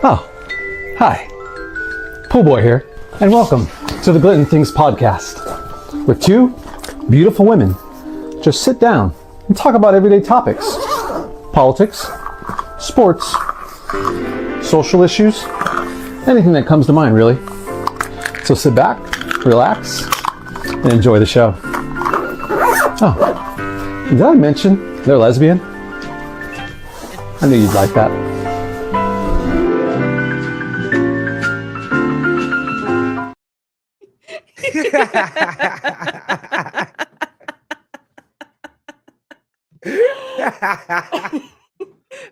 Oh, hi. Pool Boy here, and welcome to the Glitton Things podcast with two beautiful women. Just sit down and talk about everyday topics, politics, sports, social issues, anything that comes to mind, really. So sit back, relax, and enjoy the show. Oh, did I mention they're lesbian? I knew you'd like that.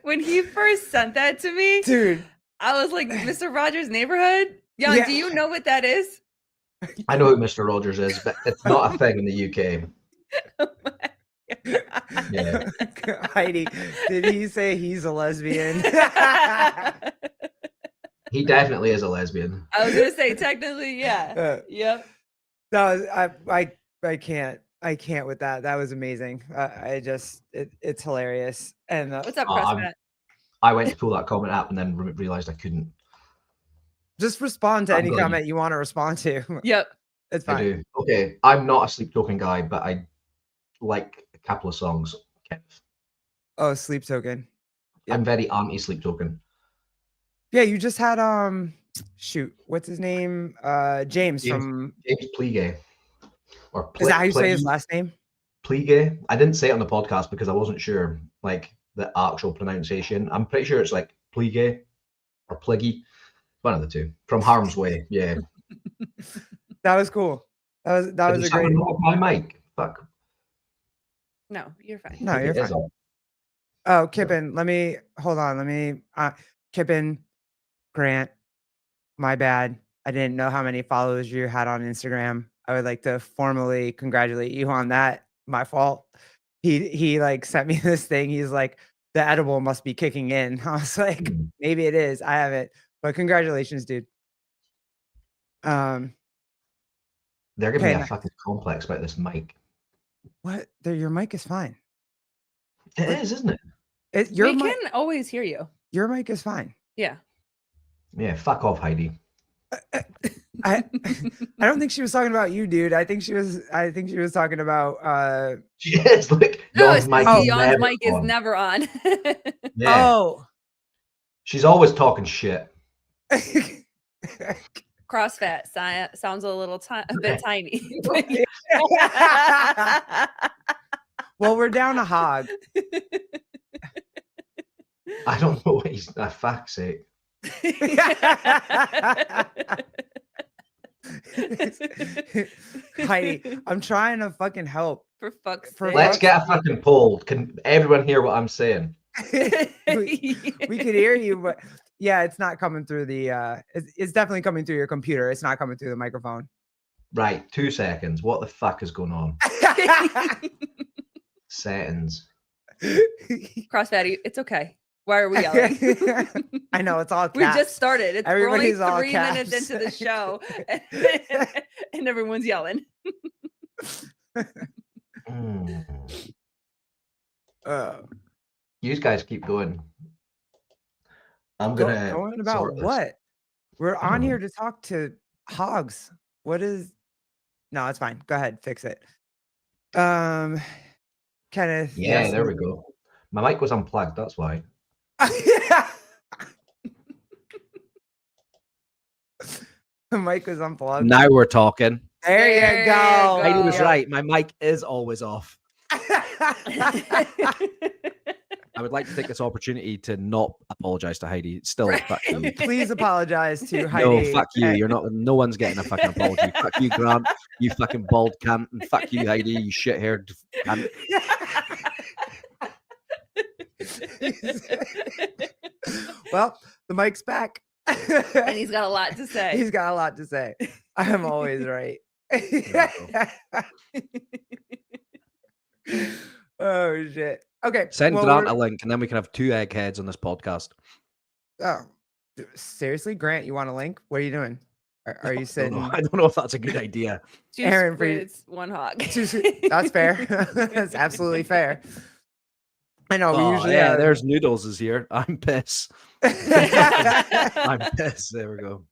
When he first sent that to me, Dude, I was like, Mr. Rogers' Neighborhood? Jan, Yeah. do you know what that is? I know who Mr. Rogers is, but it's not a thing in the UK. Yeah. Heidi, did he say he's a lesbian? I He definitely is a lesbian. was gonna say technically, yeah. Yep. No, I can't with that. That was amazing. It's hilarious. And What's up, Oh, CrossFit? I went to pull that comment up and then realized I couldn't. just respond to I'm any glad you- comment you want to respond to. Yep. It's I fine. do. Okay, I'm not a sleep token guy, but I like a couple of songs. Oh, sleep token. Yep. I'm very anti-sleep token. Yeah, you just had shoot, what's his name? James James. from James Pligue. Or is that how you say his Pligue? last name? Pligue. I didn't say it on the podcast because I wasn't sure like the actual pronunciation. I'm pretty sure it's like Pligue or Pliggy. One of the two. From Harm's Way. Yeah. That was cool. That was Did a great. someone knock my mic? Fuck. No, you're fine. No, It you're is fine. on. Oh, Kippen, hold on. Kippen, Grant, my bad. I didn't know how many followers you had on Instagram. I would like to formally congratulate you on that. My fault. He like sent me this thing. He's like, the edible must be kicking in. I was like, Hmm. maybe it is. I haven't, but congratulations, dude. They're giving Okay, me a nice. fucking complex about this mic. What? Your mic is fine. It What? is, isn't it? We can always hear you. Your mic is fine. Yeah. Yeah, fuck off, Heidi. I don't think she was talking about you, dude. I think she was talking about She is like No, Jan's it's mic because is Jan's never mic is on. never on. Yeah. oh. She's always talking shit. CrossFit sounds a little a bit tiny. Well, we're down a hog. I don't know what he's fuck's sake. Heidi, I'm trying to fucking help. For fuck's For sake. Let's get a fucking poll. Can everyone hear what I'm saying? we could hear you, but yeah, it's not coming through the it's definitely coming through your computer. It's not coming through the microphone. Right, 2 seconds. What the fuck is going on? Settings. CrossFit, it's okay. Why are we yelling? I know it's all We caps. just started. We're only Everybody's all 3 minutes caps. into the show, and everyone's yelling. Mm. Uh, You guys keep going. I'm gonna going about sort this. what? We're I don't on know. here to talk to hogs. What is? No, it's fine. Go ahead, fix it. Kenneth. Yeah, yes, there we go. My mic was unplugged, that's why. The mic was unplugged. Now we're talking. There you There go. you Heidi go. was right. My mic is always off. I would like to take this opportunity to not apologize to Heidi. Still, fuck you. Please apologize to No, Heidi. fuck you. You're not. No one's getting a fucking apology. Fuck you, Grant. You fucking bald cunt. And fuck you, Heidi. You shit-haired cunt. Well, the mic's back. And he's got a lot to say. He's got a lot to say. I'm always right. Oh shit. Okay. Send well, Grant we're- a link, and then we can have 2 eggheads on this podcast. Oh, seriously, Grant, you want a link? What are you doing? Are you sitting? I don't know if that's a good idea. 2 Aaron, for you- squids, 1 hog. That's fair. That's absolutely fair. I know. We Oh, usually yeah, there's Noodles is here. I'm pissed. I'm pissed. There we go.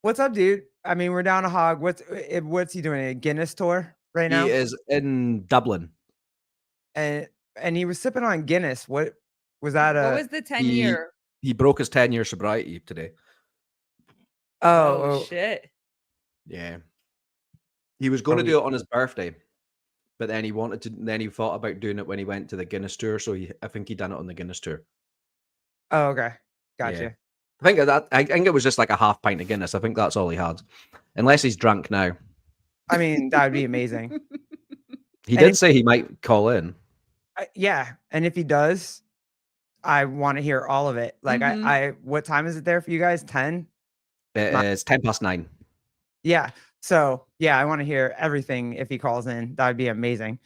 What's up, dude? I mean, we're down a hog. What's he doing? A Guinness tour right now? He is in Dublin. And he was sipping on Guinness. What was that? What was the 10-year? He broke his 10-year sobriety today. Oh, Shit. Yeah. He was going to do it on his birthday, but then he wanted to. Then he thought about doing it when he went to the Guinness tour. So I think he done it on the Guinness tour. oh, okay, gotcha. Yeah. I think it was just like a half pint of Guinness. I think that's all he had, unless he's drunk now. I mean, that would be amazing. He And did if- say he might call in. Yeah, and if he does, I want to hear all of it. Like, Mhm. I what time is it there for you guys? 10? It's 9:10. Yeah. So yeah, I want to hear everything if he calls in. That would be amazing.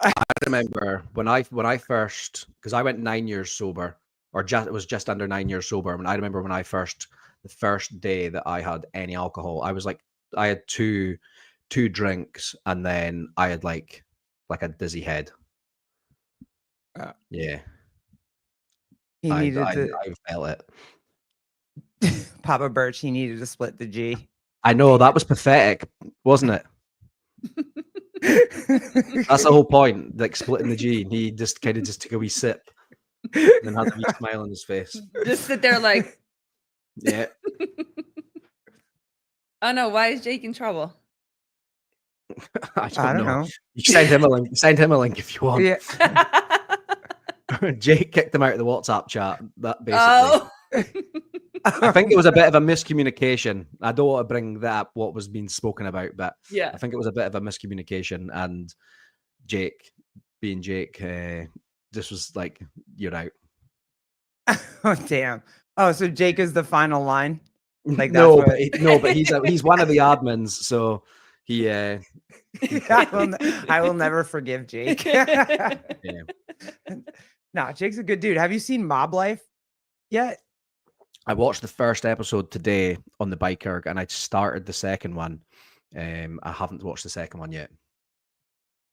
I remember when I first, because I went 9 years sober, or it was just under 9 years sober. And I remember when the first day that I had any alcohol, I had two drinks, and then I had like a dizzy head. Yeah, He needed I felt to Papa Birch. He needed to split the G. I know, that was pathetic, wasn't it? That's the whole point, like splitting the G. And he just kind of just took a wee sip and then had a wee smile on his face. Just sit there like, Yeah. oh no, why is Jake in trouble? I I don't know. know. You send him a link. Send him a link if you want. Yeah. Jake kicked him out of the WhatsApp chat. That basically. Oh. I think it was a bit of a miscommunication. I don't want to bring that up, what was being spoken about, but Yeah. I think it was a bit of a miscommunication. And Jake, being Jake, just was like, "You're out." Oh damn. Oh, so Jake is the final line. Like no, that's but he's one of the admins, so he. I will never forgive Jake. Yeah. No, Jake's a good dude. Have you seen Mob Life yet? I watched the first episode today on the Bikerg, and I started the second one. I haven't watched the second one yet.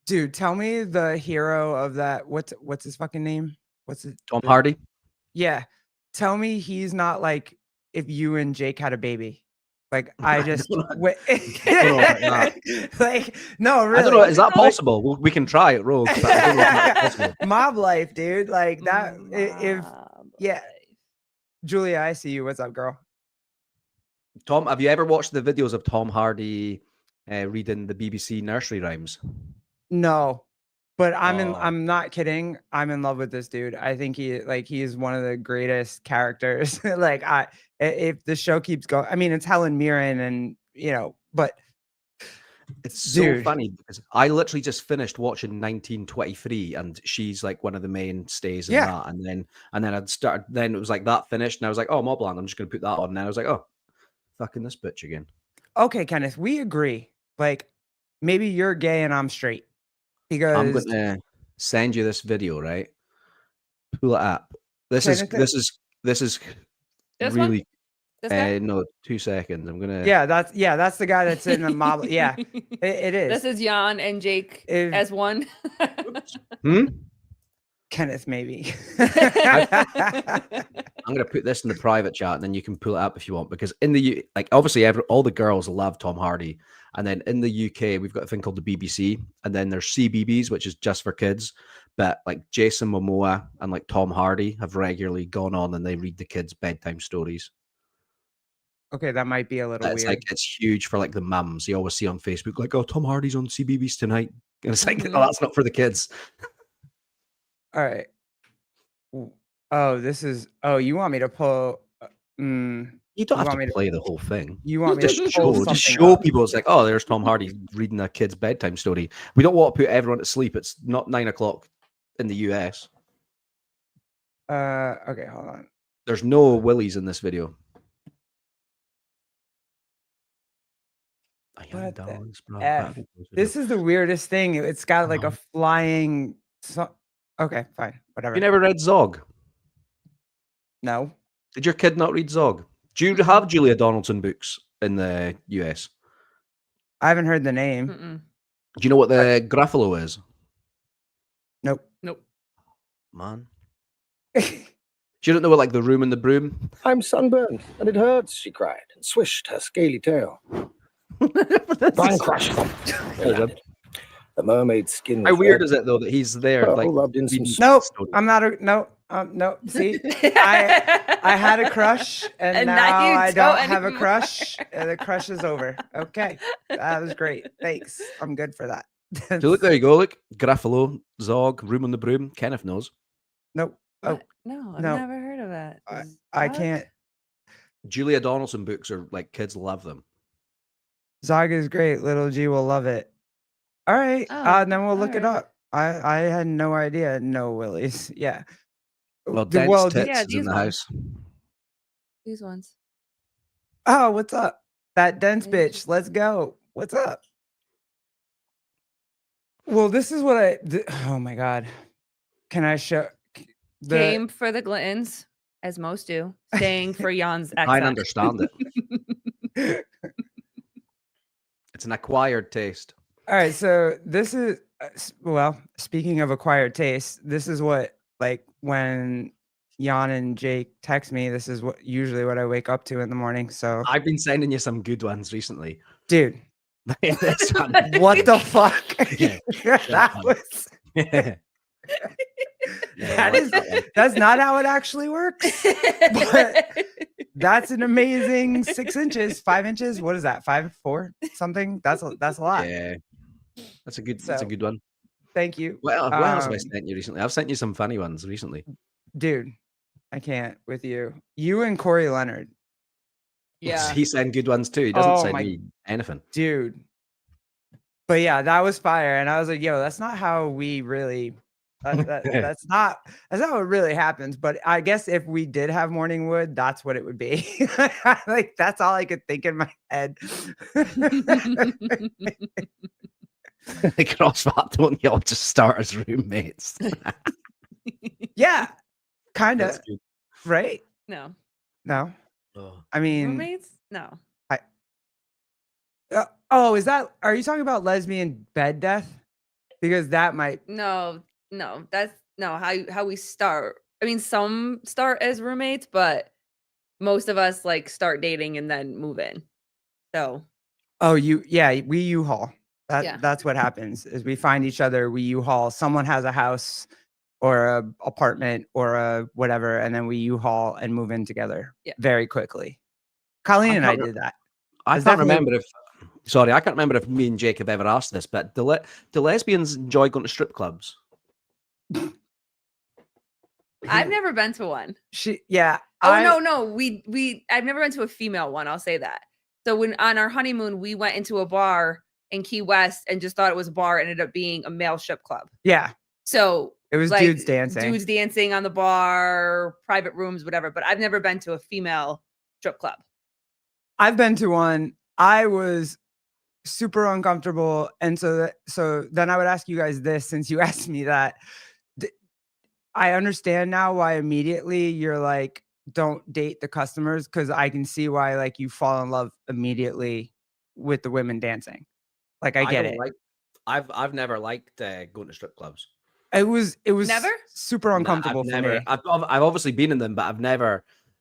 Dude, tell me the hero of that. What's his fucking name? What's it? Tom Hardy. Yeah. Tell me he's not like if you and Jake had a baby. Like I just wait. Like no, really. I don't know. Is that possible? We can try it, Rogue. But I don't know if that's possible. Mob Life, dude. Like that. If Mob yeah. life. Julia, I see you. What's up, girl? Tom, have you ever watched the videos of Tom Hardy reading the BBC nursery rhymes? No, but Oh. I'm not kidding. I'm in love with this dude. I think he is one of the greatest characters. Like if the show keeps going, I mean, it's Helen Mirren and but It's so Dude. funny because I literally just finished watching 1923, and she's like one of the mainstays in Yeah. that. And then I'd started. Then it was like that finished, and I was like, "Oh, Mobland, I'm just gonna put that on." And then I was like, "Oh, fucking this bitch again." okay, Kenneth, we agree. Like maybe you're gay and I'm straight because I'm gonna send you this video, right? Pull it up. This is Kenneth, this is This one? really This guy? no 2 seconds. I'm gonna that's the guy that's in the mob. Yeah, it is. This is Jan and Jake If- as one. Kenneth, maybe. I'm gonna put this in the private chat, and then you can pull it up if you want. Because in the obviously all the girls love Tom Hardy, and then in the UK we've got a thing called the BBC, and then there's CBBS, which is just for kids. But like Jason Momoa and like Tom Hardy have regularly gone on and they read the kids bedtime stories. Okay, that might be a little It's weird. like it's huge for like the mums. You always see on Facebook like, "Oh, Tom Hardy's on CBBS tonight," and it's like, Mhm. "Oh, that's not for the kids." All right. Oh, this is. Oh, you want me to pull? You don't You have want to me to- play the whole thing. You want me to Just pull show, something just show up? people. It's like, oh, there's Tom Hardy reading a kid's bedtime story. We don't want to put everyone to sleep. It's not 9 o'clock in the US. Okay, hold on. There's no willies in this video. A young What the dog's brought F? back- This is the weirdest thing. It's got like a Uh-huh. flying. Okay, fine, whatever. You never read Zog? No, Did your kid not read Zog? Do you have Julia Donaldson books in the US? I haven't heard the name. Mm-mm. Do you know what the Gruffalo is? Nope. Nope. Man, You don't know what like the room and the broom? I'm sunburned, and it hurts, she cried, and swished her scaly tail. Try and crush them. They landed. The mermaid's skin How was weird red, is it though that he's there? pearl Like rubbed in some being- Nope, Stone. I'm not a no. No, see, I had a crush, and, And now now you I don't don't have a anymore. crush, and the crush is over. Okay, that was great. Thanks, I'm good for that. So look, there you go. Look, Gruffalo, Zog, room on the broom. Kenneth knows. Nope. Oh, What? No, I've no. never heard of that. I Zog? can't. Julia Donaldson books are like kids love them. Zog is great. Little G will love it. All right, Oh, then we'll look it alright. up. I had no idea. No Willies. Yeah. Well, D- dense well, tits yeah, is in these the ones. house. These ones. Oh, what's up? That dense Hey. bitch. Let's go. What's up? Well, this is what oh my god. Can I show the Came for the Glintons, as most do. Staying for Jan's I accent. understand it. It's an acquired taste. All right, so this is well, speaking of acquired taste, this is what like when Jan and Jake text me, this is what usually what I wake up to in the morning. So, I've been sending you some good ones recently. dude, This one. what the fuck? Yeah, that fun. was Yeah, I that like is that one. that's not how it actually works. But that's an amazing 6 inches, 5 inches. What is that? 5'4" something? That's a lot. Yeah, that's a good. So, That's a good one. Thank you. What else have I Um, sent you recently? I've sent you some funny ones recently. Dude, I can't with you. You and Corey Leonard. yeah. He sent good ones too. He doesn't Oh send my- me anything. Dude. But yeah, that was fire. And I was like, yo, that's not how we really that's not what really happens. But I guess if we did have morning wood, that's what it would be. Like that's all I could think in my head. Crossfit, don't y'all just start as roommates? Yeah, kind That's of, good. right? No. No. Oh. I mean, Roommates? No. oh, are you talking about lesbian bed death? Because that might, No. That's no how we start. I mean, some start as roommates, but most of us like start dating and then move in. So oh, we U-Haul. Yeah. That's what happens is we find each other, we U-Haul. Someone has a house or a apartment or a whatever, and then we U-Haul and move in together very quickly. Colleen and I can't did that. I It's can't definitely- remember if. Sorry, I can't remember if me and Jake have ever asked this, but do lesbians enjoy going to strip clubs? I've never been to one. Yeah. Oh no. I've never been to a female one. I'll say that. So when on our honeymoon, we went into a bar in Key West and just thought it was a bar. Ended up being a male strip club. Yeah. So It was like, dudes dancing. dudes dancing on the bar, private rooms, whatever. But I've never been to a female strip club. I've been to one. I was super uncomfortable, and so then I would ask you guys this, since you asked me that. I understand now why immediately you're like, don't date the customers, because I can see why like you fall in love immediately with the women dancing. Like I get don't it. I've never liked going to strip clubs. It was Never? super Nah, uncomfortable for me. I've obviously been in them, but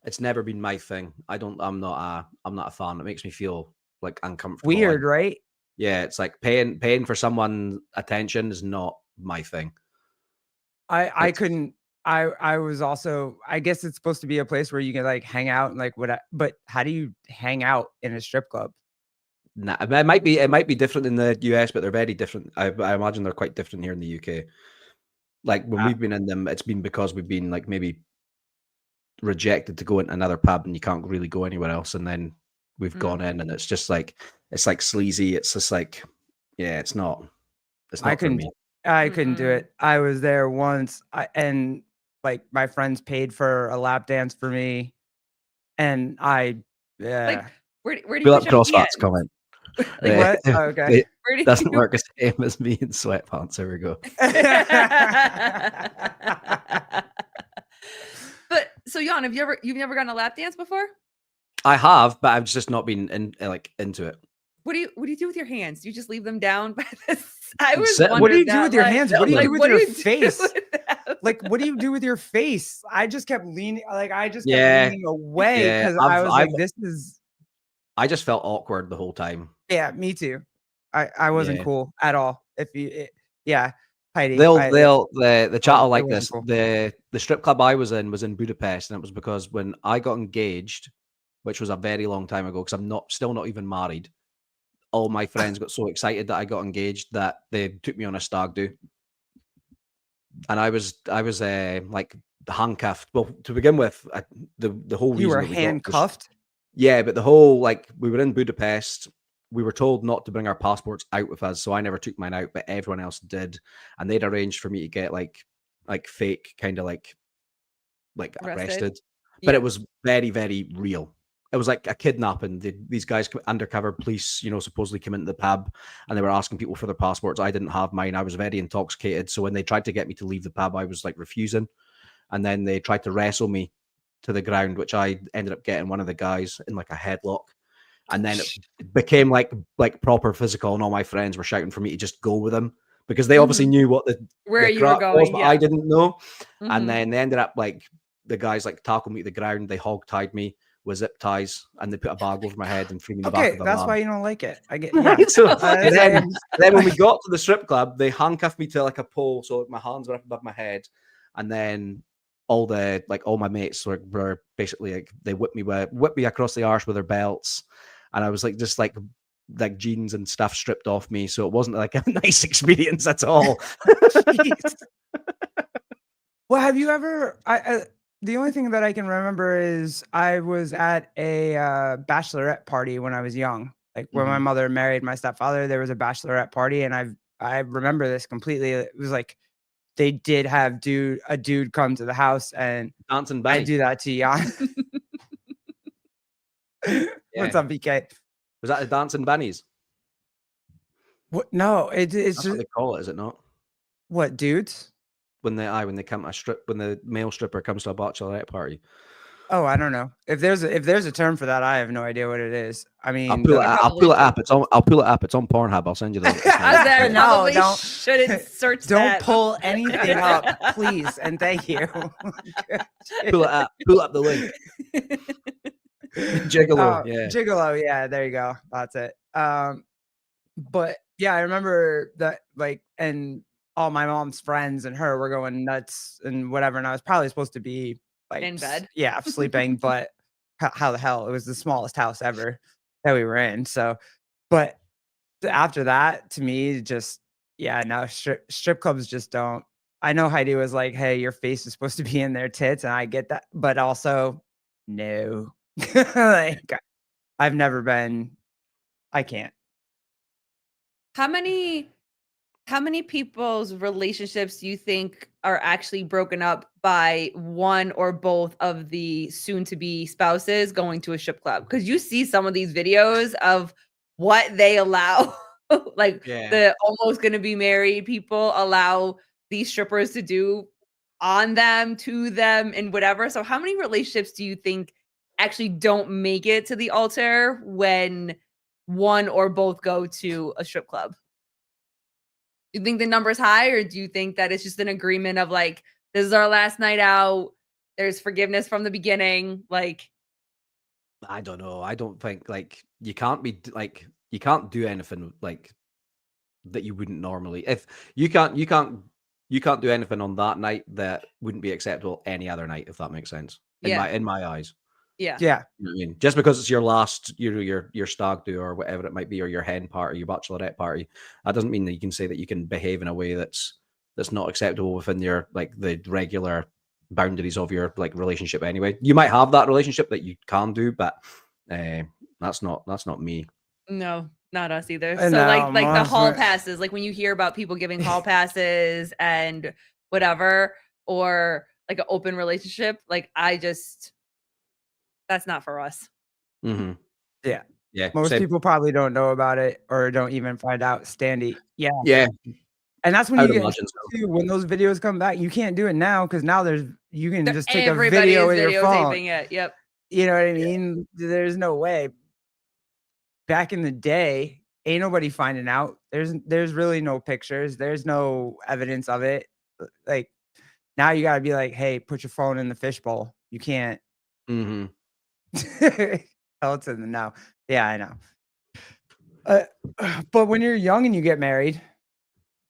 it's never been my thing. I'm not a fan. It makes me feel like uncomfortable. Weird, right? Yeah, it's like paying for someone's attention is not my thing. I It's- couldn't. I was also. I guess it's supposed to be a place where you can like hang out and like what. But how do you hang out in a strip club? Nah, it might be different in the US, but they're very different. I imagine they're quite different here in the UK. Like when we've been in them, it's been because we've been like maybe rejected to go into another pub and you can't really go anywhere else, and then we've gone in and it's just like sleazy. It's just like, yeah, it's not I for couldn't. me. I couldn't do Mm-mm. it. I was there once, and like my friends paid for a lap dance for me, and I yeah. Where do you Fill up put your CrossFit's hand? comment. Like, what? Oh, okay. It Where do doesn't you- work the same as me in sweatpants. There we go. But so Jan, you've never gotten a lap dance before? I have, but I've just not been into it. What do you do with your hands? Do you just leave them down by this? I was Sit- wondering What do you do that, with your like- hands? What do you like, do with what your do you do face? with them? Like, what do you do with your face? I just kept leaning, like I just kept Yeah, leaning away yeah, because I was like, I've this is I just felt awkward the whole time. yeah, me too. I wasn't Yeah. cool at all. If you yeah, Heidi, The chat will it like wasn't this. cool. The strip club I was in Budapest, and it was because when I got engaged, which was a very long time ago, because I'm still not even married. All my friends got so excited that I got engaged that they took me on a stag do, and I was like handcuffed. Well, to begin with, the whole reason You were that we got handcuffed? yeah, but the whole we were in Budapest. We were told not to bring our passports out with us, so I never took mine out, but everyone else did, and they'd arranged for me to get like fake kind of like arrested, but Yeah. it was very very real. It was like a kidnapping. These guys, undercover police, supposedly came into the pub and they were asking people for their passports. I didn't have mine. I was very intoxicated, so when they tried to get me to leave the pub, I was like refusing, and then they tried to wrestle me to the ground, which I ended up getting one of the guys in like a headlock. And then it became like proper physical, and all my friends were shouting for me to just go with them because they obviously knew what Where the you were crack was, going. but Yeah. I didn't know. Mhm. And then they ended up the guys tackled me to the ground. They hog tied me with zip ties, and they put a bag over my head and threw me in the back Okay, of the that's van. why you don't like it. I get yeah. So, that's and then when we got to the strip club, they handcuffed me to like a pole, so my hands were up above my head, and then all my mates were basically they whipped me across the arse with their belts, and I was just like jeans and stuff stripped off me, so it wasn't like a nice experience at all. Well, have you ever? The only thing that I can remember is I was at a bachelorette party when I was young. Like when my mother married my stepfather, there was a bachelorette party, and I remember this completely. It was like they did have a dude come to the house, and Dancing I Bunny. do that to Jan. What's up, BK? Was that the Dancing Bunnies? What? No, it's That's just what they call it, is it not? what dudes? When they come when the male stripper comes to a bachelorette party. Oh, I don't know. If there's a term for that, I have no idea what it is. I mean, I'll pull it up. I'll pull it up. It's on Pornhub. I'll send you the link. That No, probably don't- shouldn't search don't that. pull anything up, please, and thank you. Pull it up. Pull up the link. Gigolo. Yeah. Gigolo. Yeah, there you go. That's it. But yeah, I remember that and all my mom's friends and her were going nuts and whatever, and I was probably supposed to be In bed? Yeah, sleeping, but how the hell? It was the smallest house ever that we were in. So, but after that, to me, just no, strip clubs just don't. I know Heidi was like, "Hey, your face is supposed to be in their tits," and I get that, but also, no, like I've never been. I can't. How many people's relationships do you think are actually broken up by one or both of the soon-to-be spouses going to a strip club? Because you see some of these videos of what they allow, the almost going to be married people allow these strippers to do on them, to them, and whatever. So how many relationships do you think actually don't make it to the altar when one or both go to a strip club? Do you think the number's high, or do you think that it's just an agreement of like, this is our last night out, there's forgiveness from the beginning? Like, I don't know. I don't think you can't do anything that you wouldn't normally. If you can't do anything on that night that wouldn't be acceptable any other night, if that makes sense. In my eyes. yeah. Yeah. You know what I mean? Just because it's your last, your stag do or whatever it might be, or your hen party, your bachelorette party, that doesn't mean that you can say that you can behave in a way that's not acceptable within your the regular boundaries of your relationship. Anyway, you might have that relationship that you can do, but that's not me. No, not us either. I So know, like the Mars, hall but- passes, like when you hear about people giving hall passes and whatever, or like an open relationship, that's not for us. Mm-hmm. Yeah. Yeah. Most same. people probably don't know about it or don't even find out. Standy. Yeah. Yeah. And that's when I you would get imagine so. into when those videos come back. You can't do it now because now you can just take a Everybody video is with your phone. videotaping it. Yep. You know what I mean? There's no way. Back in the day, ain't nobody finding out. There's really no pictures. There's no evidence of it. Like Now you got to be like, hey, put your phone in the fishbowl. You can't Mm-hmm. tell it to them now. Yeah, I know. But when you're young and you get married,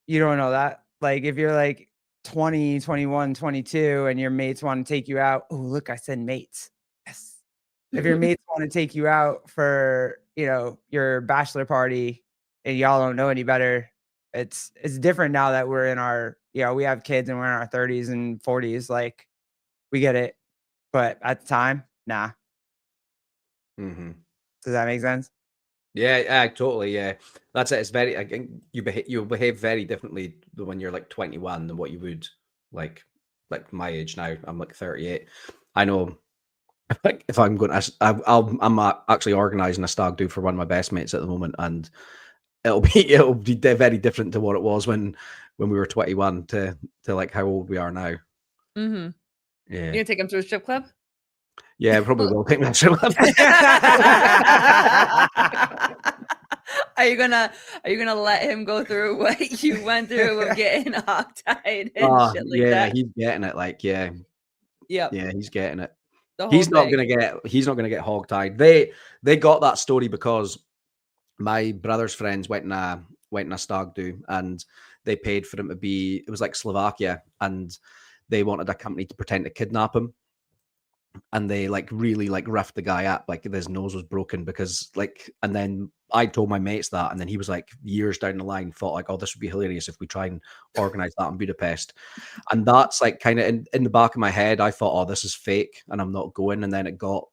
you don't know that. Like if you're like 20, 21, 22 and your mates want to take you out. Oh, look, I said mates. Yes. If your mates want to take you out for, your bachelor party and y'all don't know any better, it's different now that we're in our, we have kids and we're in our 30s and 40s. Like we get it. But at the time, nah. Mm-hmm. Does that make sense? Yeah, totally. Yeah, that's it. It's very. I think you'll behave very differently when you're like 21 than what you would like my age now. I'm like 38. I know. Like if I'm going, I'm actually organizing a stag do for one of my best mates at the moment, and it'll be very different to what it was when we were 21 to like how old we are now. Mm-hmm. Yeah, You gonna take him to a strip club? yeah, probably will take me to a strip club. Are you gonna let him go through what you went through with getting hogtied and shit like that? He's getting it. Like, yeah, Yep. yeah, he's getting it. The whole He's not thing. gonna get hogtied. They got that story because my brother's friends went in a stag do and they paid for him to be. It was like Slovakia, and they wanted a company to pretend to kidnap him. And they like really like roughed the guy up, like his nose was broken because like, and then I told my mates that, and then he was like years down the line thought like, oh, this would be hilarious if we try and organize that in Budapest. And that's like kind of in the back of my head, I thought, oh, this is fake and I'm not going. And then it got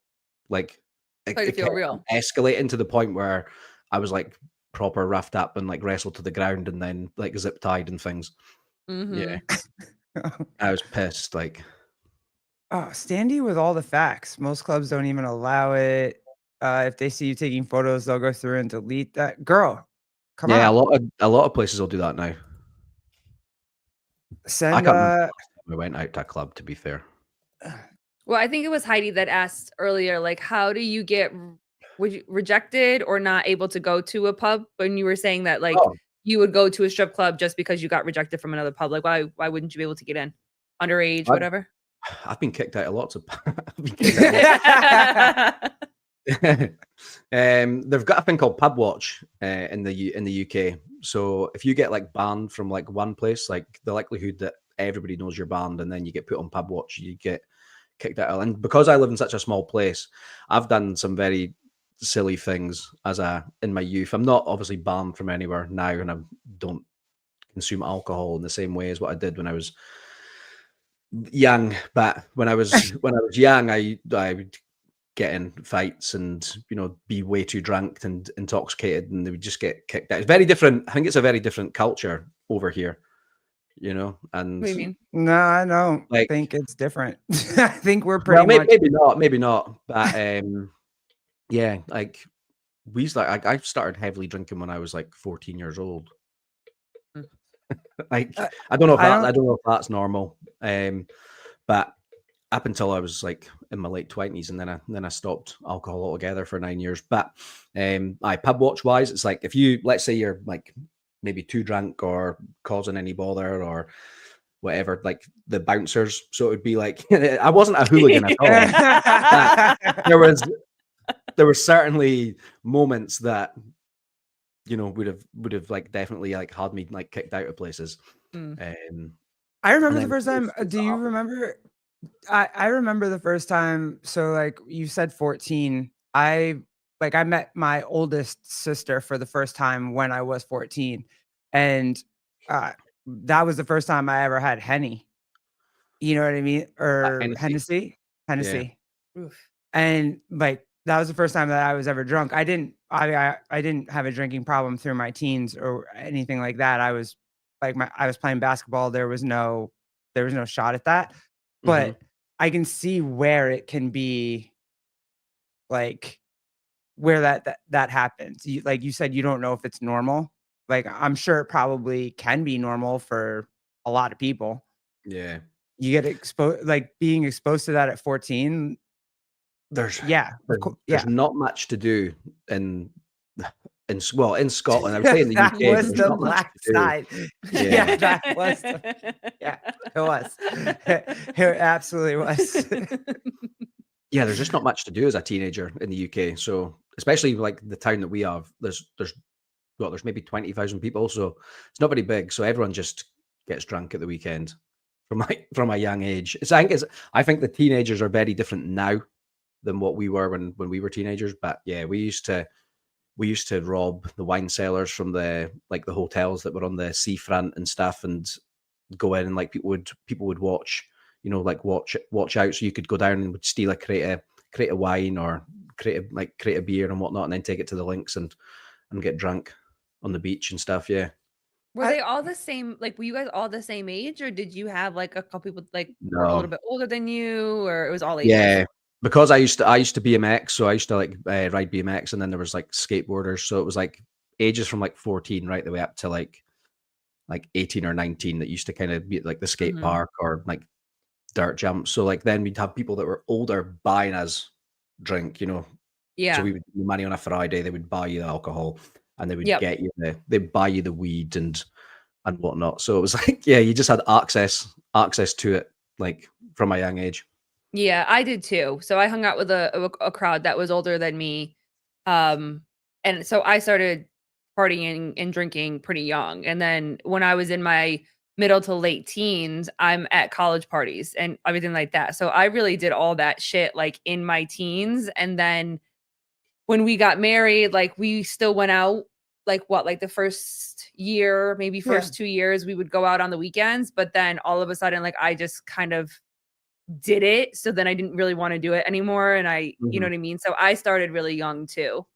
like, Started to feel kept real. escalating to the point where I was like proper roughed up and like wrestled to the ground and then like zip tied and things. Mm-hmm. Yeah. I was pissed. Like, Oh, Standy with all the facts. Most clubs don't even allow it. If they see you taking photos, they'll go through and delete that. Girl, come yeah, on. a lot of places will do that now. I Send can't remember the last time I went out to a club, to be fair. Well, I think it was Heidi that asked earlier, like, how do you get rejected or not able to go to a pub? When you were saying that, like, you would go to a strip club just because you got rejected from another pub. Like, why wouldn't you be able to get in? Underage, whatever. I've been kicked out of lots of. They've got a thing called Pub Watch in the UK. So if you get like banned from like one place, like the likelihood that everybody knows you're banned, and then you get put on Pub Watch, you get kicked out. And because I live in such a small place, I've done some very silly things in my youth. I'm not obviously banned from anywhere now, and I don't consume alcohol in the same way as what I did when I was young. But when I was young, I would get in fights and be way too drunk and intoxicated, and they would just get kicked out. It's very different. I think it's a very different culture over here, And What do you mean? No, I don't Like- think it's different. I think we're pretty well, much. maybe not. But yeah, like we used like I started heavily drinking when I was like 14 years old. Like I don't know if that's normal. But up until I was like in my late 20s, and then I stopped alcohol altogether for 9 years. But Pub Watch wise, it's like if you, let's say you're like maybe too drunk or causing any bother or whatever, like the bouncers. So it would be like I wasn't a hooligan at all. There were certainly moments that would have like definitely like had me like kicked out of places. I remember the then first time. it's Do you awful. remember? I remember the first time. So like you said 14. I met my oldest sister for the first time when I was 14. And that was the first time I ever had Henny. You know what I mean? Or Hennessy. Hennessy. Oof. And like that was the first time that I was ever drunk. I didn't have a drinking problem through my teens or anything like that. I was playing basketball. There was no shot at that. But I can see where it can be, like where that happens. Like you said, you don't know if it's normal. Like I'm sure it probably can be normal for a lot of people. Yeah. You get exposed, like being exposed to that at 14. There's Yeah. not much to do in in Scotland. I would say in the That UK, was there's the not much black to do. side. Yeah. Yeah, that was. Yeah, it was. It absolutely was. Yeah, there's just not much to do as a teenager in the UK. So especially like the town that we have, there's maybe 20,000 people, so it's not very big. So everyone just gets drunk at the weekend from a young age. I think the teenagers are very different now than what we were when we were teenagers. But yeah, we used to rob the wine cellars from the hotels that were on the seafront and stuff, and go in, and like people would watch, like watch out, so you could go down and would steal a crate of wine or crate of beer and whatnot, and then take it to the links and get drunk on the beach and stuff. Yeah. Were they all the same? Like, were you guys all the same age, or did you have like a couple people like were a No. little bit older than you, or it was all ages? Yeah, because I used to BMX, so I used to ride BMX, and then there was like skateboarders, so it was like ages from like 14 right the way up to like 18 or 19 that used to kind of be at like the skate Mhm. park or like dirt jump. So like then we'd have people that were older buying us drink, Yeah. So we would do money on a Friday, they would buy you the alcohol, and they would Yep. get you they'd buy you the weed and whatnot. So it was like, yeah, you just had access to it like from a young age. Yeah, I did too. So I hung out with a crowd that was older than me. And so I started partying and drinking pretty young. And then when I was in my middle to late teens, I'm at college parties and everything like that. So I really did all that shit like in my teens. And then when we got married, like we still went out like the first year, maybe first 2 years, we would go out on the weekends. But then all of a sudden, like I just kind of did it. So then I didn't really want to do it anymore. And you know what I mean? So I started really young too.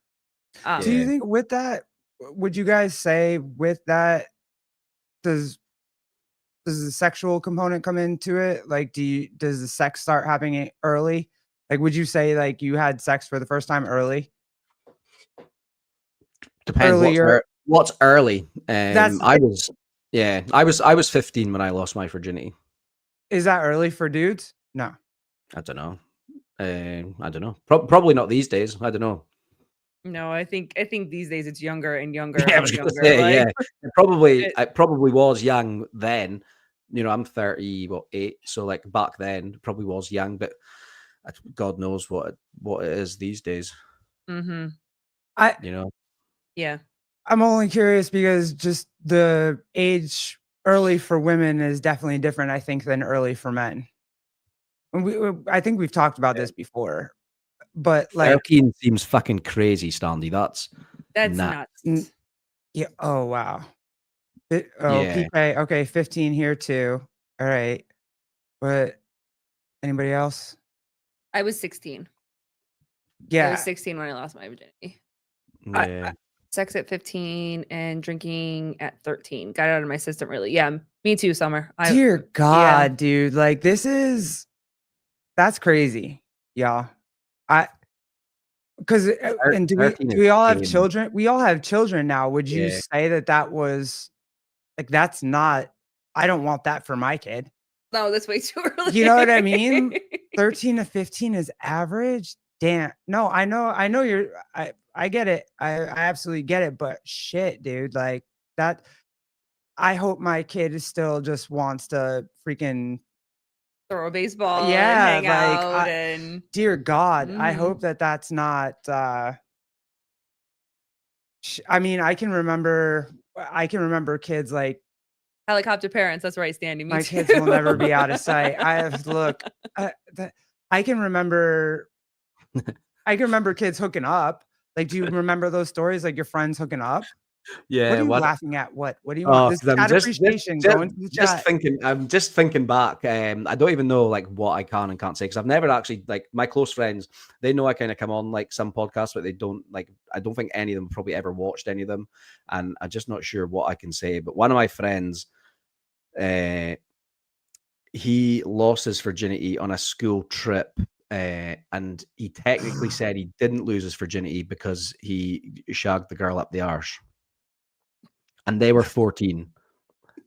Do you think with that, would you guys say with that, does the sexual component come into it? Like, does the sex start happening early? Like, would you say like you had sex for the first time early? Depends Earlier. what's early. That's- I was 15 when I lost my virginity. Is that early for dudes? No. I don't know. I don't know. Probably not these days. I don't know. No, I think these days it's younger and younger. Yeah, I and was going to younger. say, like- yeah. It probably was young then. I'm 38, so like back then it probably was young, but God knows what it is these days. Mhm. Yeah. I'm only curious because just the age early for women is definitely different, I think, than early for men. And I think we've talked about this before, but like, 13 seems fucking crazy, Stanley. That's That's nuts. yeah. Oh wow. Yeah. PK. Okay, 15 here too. All right. But anybody else? I was 16. I Yeah. was 16 when I lost my virginity. yeah. Sex at 15 and drinking at 13. Got it out of my system really. Yeah, me too, Summer. Dear God, dude. Like that's crazy. Yeah. Because and do 13 is we all have insane. children? We all have children now. Would you Yeah. say that was like that's not I don't want that for my kid. No, that's way too early. You know what I mean? 13 to 15 is average. Damn. No, I know you're I get it. I absolutely get it, but shit, dude, like that I hope my kid is still just wants to freaking Throw a baseball Yeah, and hang like, out and dear God. I Mhm. hope that's not I mean, I can remember kids like helicopter parents. That's right, Standy. Me my too. kids will never be out of sight. I can remember kids hooking up. Like, do you remember those stories? Like your friends hooking up? Yeah. What are you what- laughing at? What do you want? This 'cause I'm chat just- appreciation just- going to the just chat. thinking. I'm just thinking back. I don't even know like what I can and can't say because I've never actually like my close friends. They know I kind of come on like some podcasts, but they don't like. I don't think any of them probably ever watched any of them, and I'm just not sure what I can say. But one of my friends, he lost his virginity on a school trip. And he technically said he didn't lose his virginity because he shagged the girl up the arse. And they were 14.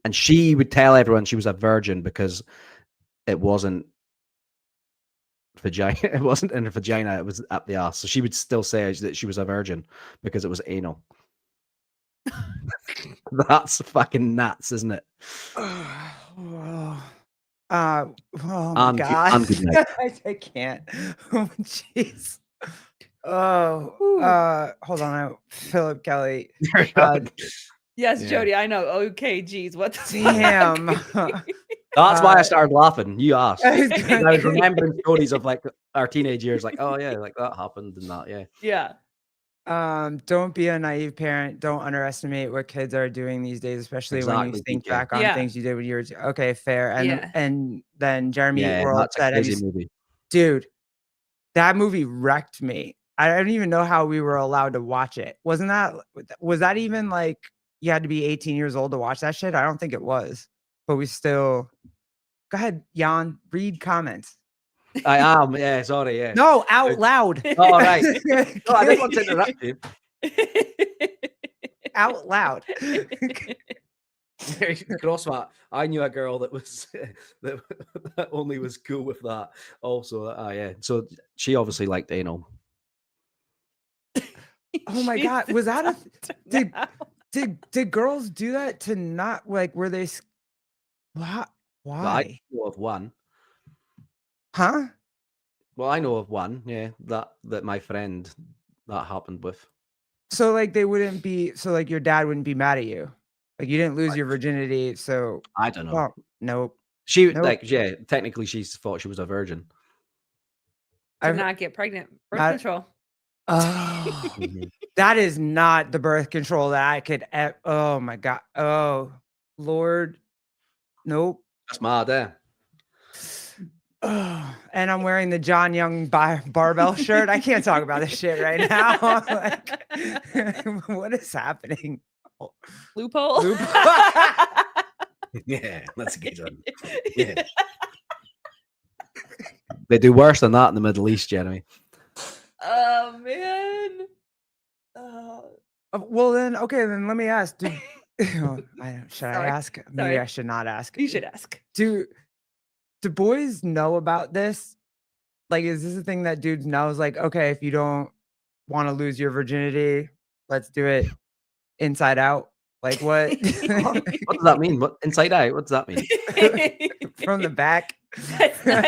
And she would tell everyone she was a virgin because it wasn't vagina. It wasn't in her vagina. It was up the arse. So she would still say that she was a virgin because it was anal. That's fucking nuts, isn't it? Oh my And god. good night. I can't. Oh jeez. Oh, Whew. hold on. Philip Kelly. Yes, Yeah. Jody, I know. Okay, geez, what the Damn. fuck? That's why I Uh, started laughing. You asked. I was I gonna- was remembering stories of like our teenage years, like, oh yeah, like that happened and that, yeah. Yeah. Don't be a naive parent. Don't underestimate what kids are doing these days, especially when you Exactly, think DK. back on Yeah. things you did when you were okay, fair. And Yeah. and then Jeremy Yeah, World that's a said, "Have you crazy movie. dude, that movie wrecked me. I don't even know how we were allowed to watch it. Was that even like you had to be 18 years old to watch that shit? I don't think it was. But we still go ahead, Jan, read comments. I am, yeah, sorry, yeah. No, out loud. Oh, right. No, I didn't want to interrupt you. Out loud. Crossmat. I knew a girl that was that only was cool with that. Also, yeah. So she obviously liked anal. Oh my god, was that a did did girls do that to not like were they why? But I Why? know of one. Huh? Well, I know of one, yeah, that my friend that happened with. So like they wouldn't be so like your dad wouldn't be mad at you. Like you didn't lose your virginity, so I don't know. well, nope. She Nope. like, yeah, technically she thought she was a virgin. To I've- not get pregnant. Birth Not- control. Oh, that is not the birth control that I could. Oh my god. Oh Lord. Nope. That's mad, eh? Oh, and I'm wearing the John Young barbell shirt. I can't talk about this shit right now. Like, what is happening? Loophole. Yeah, that's a good one. Yeah. They do worse than that in the Middle East, Jeremy. Oh man. Well then, okay, then let me ask. Should I Sorry. ask? Maybe Sorry. I should not ask. You should ask. Do boys know about this? Like, is this a thing that dudes knows? Like, okay, if you don't want to lose your virginity, let's do it inside out. Like what? What does that mean? What inside out? What does that mean? From the back? That's No.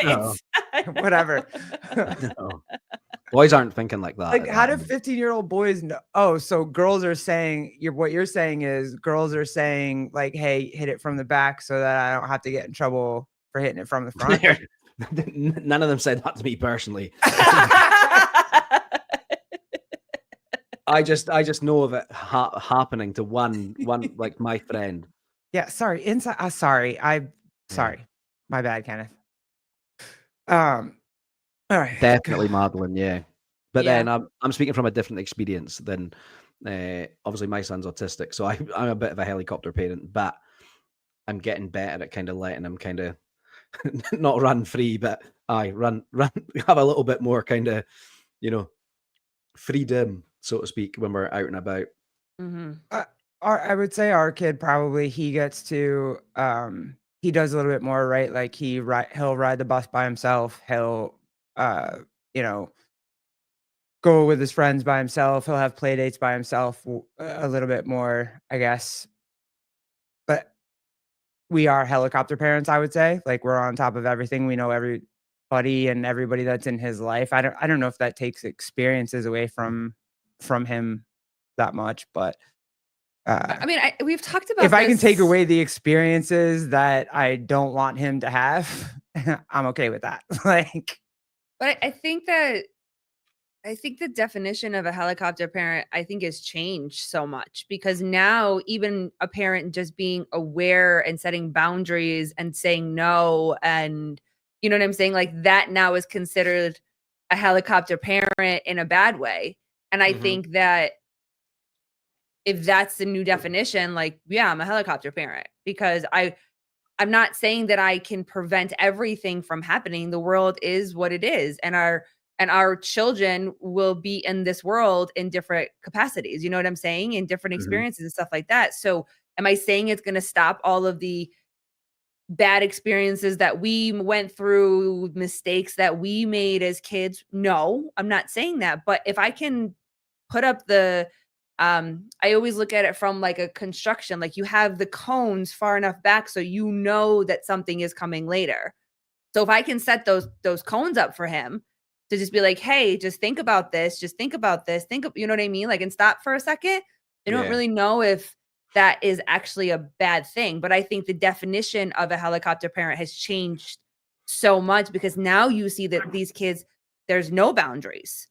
nice. Whatever. No. Boys aren't thinking like that. Like, how do 15-year-old boys know? Oh, so girls are saying what you're saying is girls are saying like, hey, hit it from the back so that I don't have to get in trouble for hitting it from the front. None of them said that to me personally. I just know of it happening to one like my friend. Yeah, sorry. Inside. Sorry. Sorry. My bad, Kenneth. All right. Definitely Madeline, yeah. But Yeah. then I'm speaking from a different experience than obviously my son's autistic, so I'm a bit of a helicopter parent, but I'm getting better at kind of letting him kind of not run free, but run have a little bit more kind of, freedom, so to speak, when we're out and about. Mhm. I would say our kid probably he gets to he does a little bit more, right? Like he'll ride the bus by himself. He'll go with his friends by himself. He'll have play dates by himself a little bit more, I guess. But we are helicopter parents, I would say. Like we're on top of everything. We know everybody and everybody that's in his life. I don't know if that takes experiences away from him that much, but I mean, we've talked about if I can take this- away the experiences that I don't want him to have, I'm okay with that. Like, But I think the definition of a helicopter parent, I think, has changed so much because now even a parent just being aware and setting boundaries and saying no, and you know what I'm saying? Like that now is considered a helicopter parent in a bad way. And I Mhm. think that if that's the new definition, like, yeah, I'm a helicopter parent because I'm not saying that I can prevent everything from happening. The world is what it is. And our children will be in this world in different capacities. You know what I'm saying? In different Mhm. experiences and stuff like that. So am I saying it's going to stop all of the bad experiences that we went through, mistakes that we made as kids? No, I'm not saying that. But if I can put up the I always look at it from like a construction, like you have the cones far enough back so you know that something is coming later. So if I can set those cones up for him to just be like, hey, just think about this, you know what I mean? Like, and stop for a second. I don't Yeah. really know if that is actually a bad thing, but I think the definition of a helicopter parent has changed so much because now you see that these kids, there's no boundaries.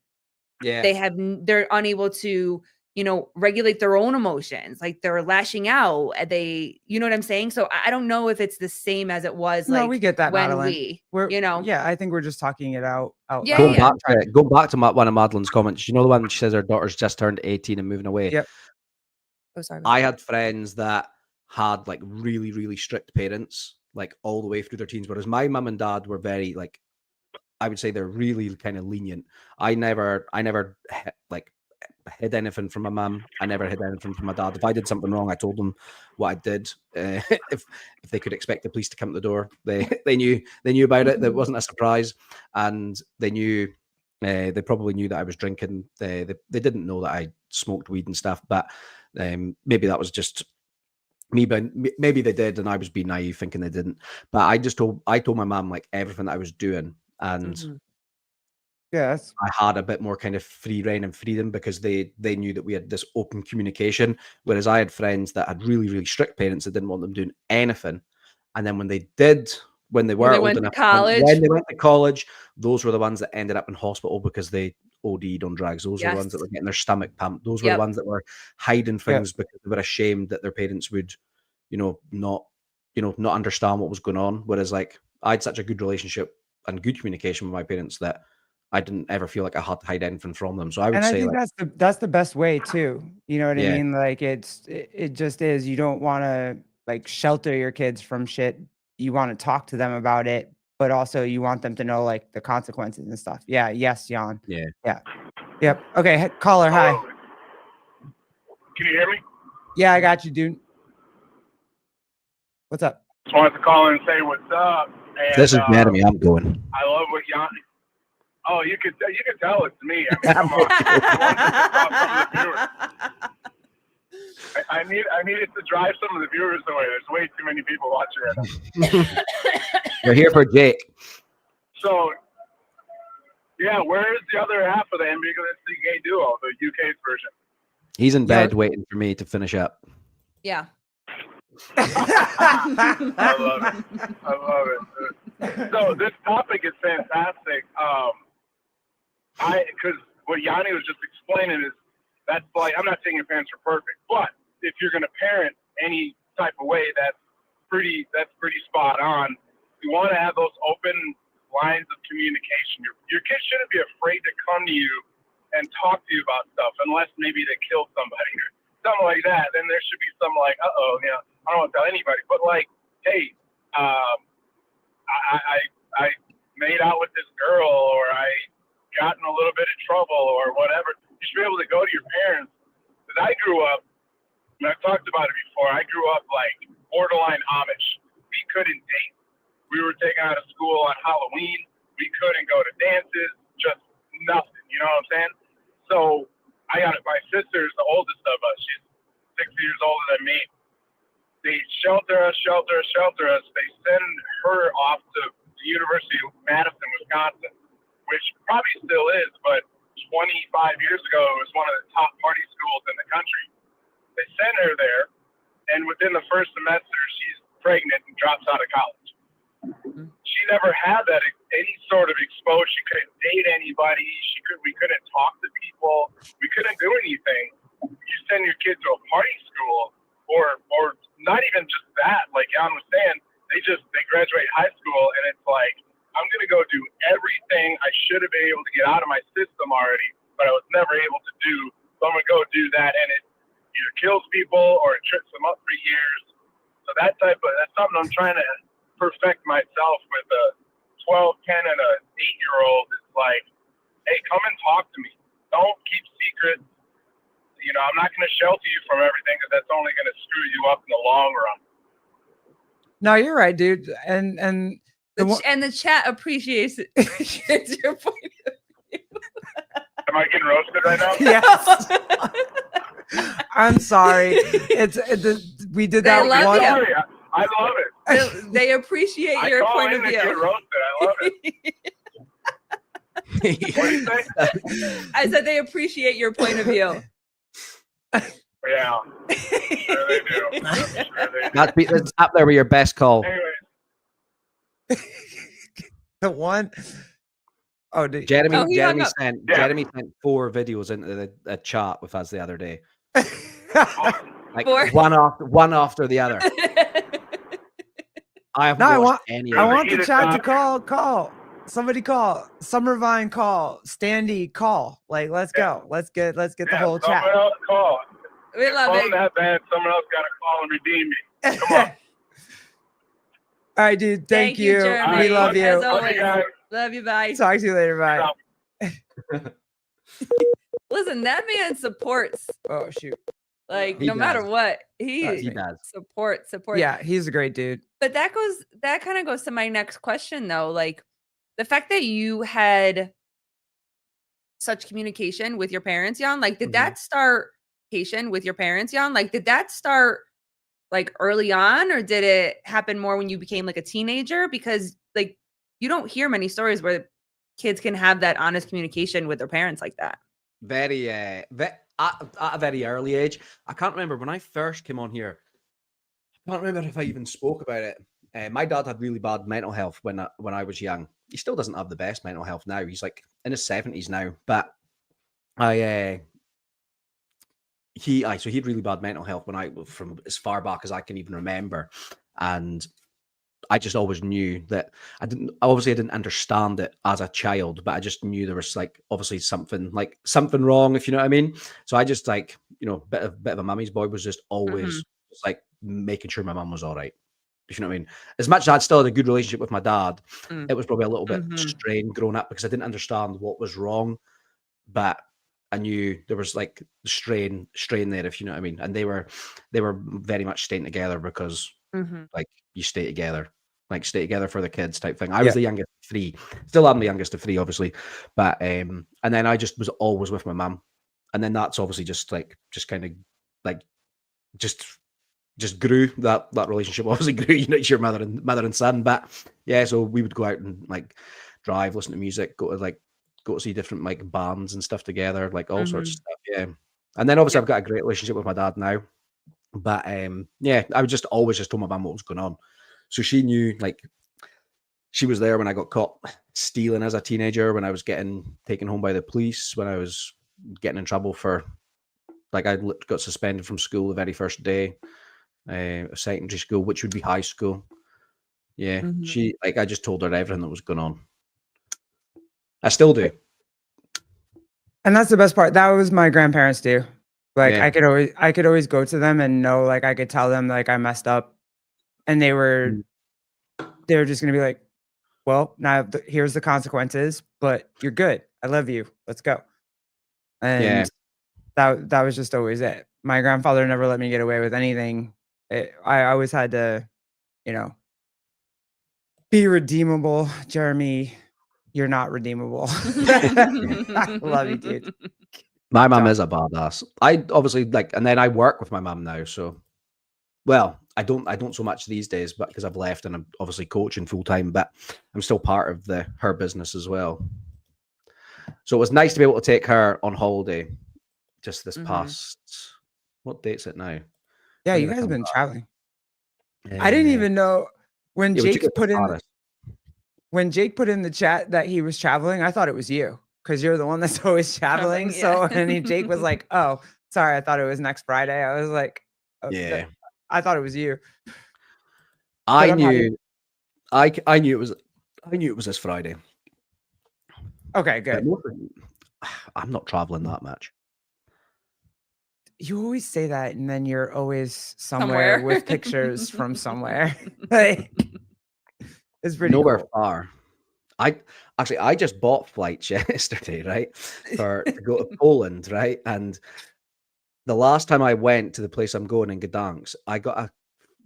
Yeah. They're unable to, regulate their own emotions. Like they're lashing out. You know what I'm saying? So I don't know if it's the same as it was No, like we get that, when Madeline. Yeah, I think we're just talking it out Yeah, loud. Going back to one of Madeline's comments, you know the one she says her daughter's just turned 18 and moving away. Yep. Oh, sorry. I had friends that had like really, really strict parents, like all the way through their teens, whereas my mum and dad were very like, I would say they're really kind of lenient. I never like hid anything from my mum. I never hid anything from my dad. If I did something wrong, I told them what I did. If they could expect the police to come to the door, they knew about it. That wasn't a surprise, and they knew. They probably knew that I was drinking. They didn't know that I smoked weed and stuff, but maybe that was just me. But maybe they did, and I was being naive, thinking they didn't. But I told my mum like everything that I was doing, and Yes, I had a bit more kind of free reign and freedom because they knew that we had this open communication. Whereas I had friends that had really, really strict parents that didn't want them doing anything, and then when they went to college, those were the ones that ended up in hospital because they OD'd on drugs. Those were the ones that were getting their stomach pumped. Those were the ones that were hiding things because they were ashamed that their parents would, not understand what was going on. Whereas like I had such a good relationship and good communication with my parents that I didn't ever feel like I had to hide anything from them. So I would say think like, that's the best way too. You know what I Yeah. mean? Like it just is. You don't want to like shelter your kids from shit. You want to talk to them about it, but also you want them to know like the consequences and stuff. Yeah. Yes, Jan. Yeah. Yeah. Yep. Okay. Caller. Hi. Can you hear me? Yeah, I got you, dude. What's up? Just wanted to call in and say what's up. And, this is Jeremy. I'm going. I love what Jan. Oh, you could tell it's me. I mean, come on. I wanted to talk from the viewers. I needed to drive some of the viewers away. There's way too many people watching right now. You're here for Jake. So, yeah, where is the other half of the Ambiguously Gay Duo, the UK's version? He's in bed waiting for me to finish up. Yeah. I love it. So this topic is fantastic. Because what Yanni was just explaining is that's like, I'm not saying your parents are perfect, but if you're going to parent any type of way, that's pretty spot on. You want to have those open lines of communication. Your kids shouldn't be afraid to come to you and talk to you about stuff unless maybe they killed somebody or something like that. Then there should be some like, I don't want to tell anybody, but like, hey, I made out with this girl, or I got in a little bit of trouble, or whatever. You should be able to go to your parents. Because I grew up, and I've talked about it before, I grew up like borderline Amish. We couldn't date. We were taken out of school on Halloween. We couldn't go to dances, just nothing. You know what I'm saying? So I got it. My sister's the oldest of us. She's 6 years older than me. They shelter us. They send her off to the University of Madison, Wisconsin, which probably still is, but 25 years ago, it was one of the top party schools in the country. They send her there, and within the first semester, she's pregnant and drops out of college. She never had that any sort of exposure. She couldn't date anybody. We couldn't talk to people. We couldn't do anything. You send your kid to a party school, or not even just that. Like Jan was saying, they graduate high school, and it's like, I'm going to go do everything I should have been able to get out of my system already, but I was never able to do. So I'm going to go do that, and it either kills people or it trips them up for years. So that's something I'm trying to perfect myself with a 12, 10, and an 8-year-old. It's like, hey, come and talk to me. Don't keep secrets. I'm not going to shelter you from everything because that's only going to screw you up in the long run. No, you're right, dude. And the chat appreciates your point of view. Am I getting roasted right now? Yes. I'm sorry. We did They that love one. you. Sorry, I love it. They appreciate I your call point in of to get view. roasted. I love it. What do you say? I said they appreciate your point of view. Yeah, sure they do. I'm sure they do. That's up there with your best call. Anyway, The one. Oh, did, Jeremy, Oh, he hung up. Yeah. Jeremy sent 4 videos into the chat with us the other day. Like 4? one after the other. I haven't No, I watched want- any I of want it. the chat to call. Somebody call. Summervine call. Standy call. Like, let's go. Let's get the yeah, whole someone chat. else call. We love Call it. that bad. Someone else got to call and redeem me. Come on. All right, dude. Thank you. Jeremy. We love As you. always. Okay, guys. Love you, bye. Talk to you later. Bye. Listen, that man supports. Oh shoot. Like He no matter does. what, He he does. supports. Yeah, he's a great dude. But that kind of goes to my next question though. Like the fact that you had such communication with your parents, Jan, like did that start communication with your parents, Jan? Like did that start like early on or did it happen more when you became like a teenager? Because like you don't hear many stories where kids can have that honest communication with their parents like that. Very, at a very early age. I can't remember when I first came on here. I can't remember if I even spoke about it. My dad had really bad mental health when I was young. He still doesn't have the best mental health now. He's like in his 70s now. But so he had really bad mental health from as far back as I can even remember, and I just always knew that I didn't understand it as a child, but I just knew there was like obviously something wrong, if you know what I mean. So I just like, bit of a mummy's boy was just always just like making sure my mum was all right. If you know what I mean. As much as I'd still had a good relationship with my dad, it was probably a little bit strained growing up because I didn't understand what was wrong, but I knew there was like the strain there, if you know what I mean. And they were very much staying together because like you stay together for the kids type thing. I was the youngest of 3, still am the youngest of 3, obviously, but and then I just was always with my mum, and then that's obviously just kind of like just grew that relationship. Obviously grew, it's your mother and son. But yeah, so we would go out and like drive, listen to music, go to see different like bands and stuff together, like all sorts of stuff. Yeah, and then obviously I've got a great relationship with my dad now. But yeah, I would just always told my mum what was going on. So she knew, like, she was there when I got caught stealing as a teenager, when I was getting taken home by the police, when I was getting in trouble for, like, I got suspended from school the very first day of secondary school, which would be high school. Yeah, she, like, I just told her everything that was going on. I still do. And that's the best part. That was my grandparents too. Like Yeah. I could always go to them and know, like I could tell them like I messed up, and they were just gonna be like, well, now here's the consequences, but you're good. I love you. Let's go. And that was just always it. My grandfather never let me get away with anything. I always had to, be redeemable. Jeremy, you're not redeemable. I love you, dude. My mum is a badass. I obviously and then I work with my mum now. So, well, I don't so much these days, but because I've left and I'm obviously coaching full time, but I'm still part of her business as well. So it was nice to be able to take her on holiday just this past, what date's it now? Yeah, When you did I guys have come been back? traveling. I didn't even know when Yeah, we took Jake her to put in Paris. when Jake put in the chat that he was traveling. I thought it was you because you're the one that's always traveling. So and Jake was like, "Oh, sorry, I thought it was next Friday." I was like, "Oh, Yeah. I thought it was you." I I'm happy- knew it was this Friday. Okay, But good. I'm not traveling that much. You always say that, and then you're always Somewhere. somewhere with pictures from somewhere. Like, it's pretty Nowhere cool. far. I just bought flights yesterday, right? To go to Poland, right? And the last time I went to the place I'm going in Gdansk, I got a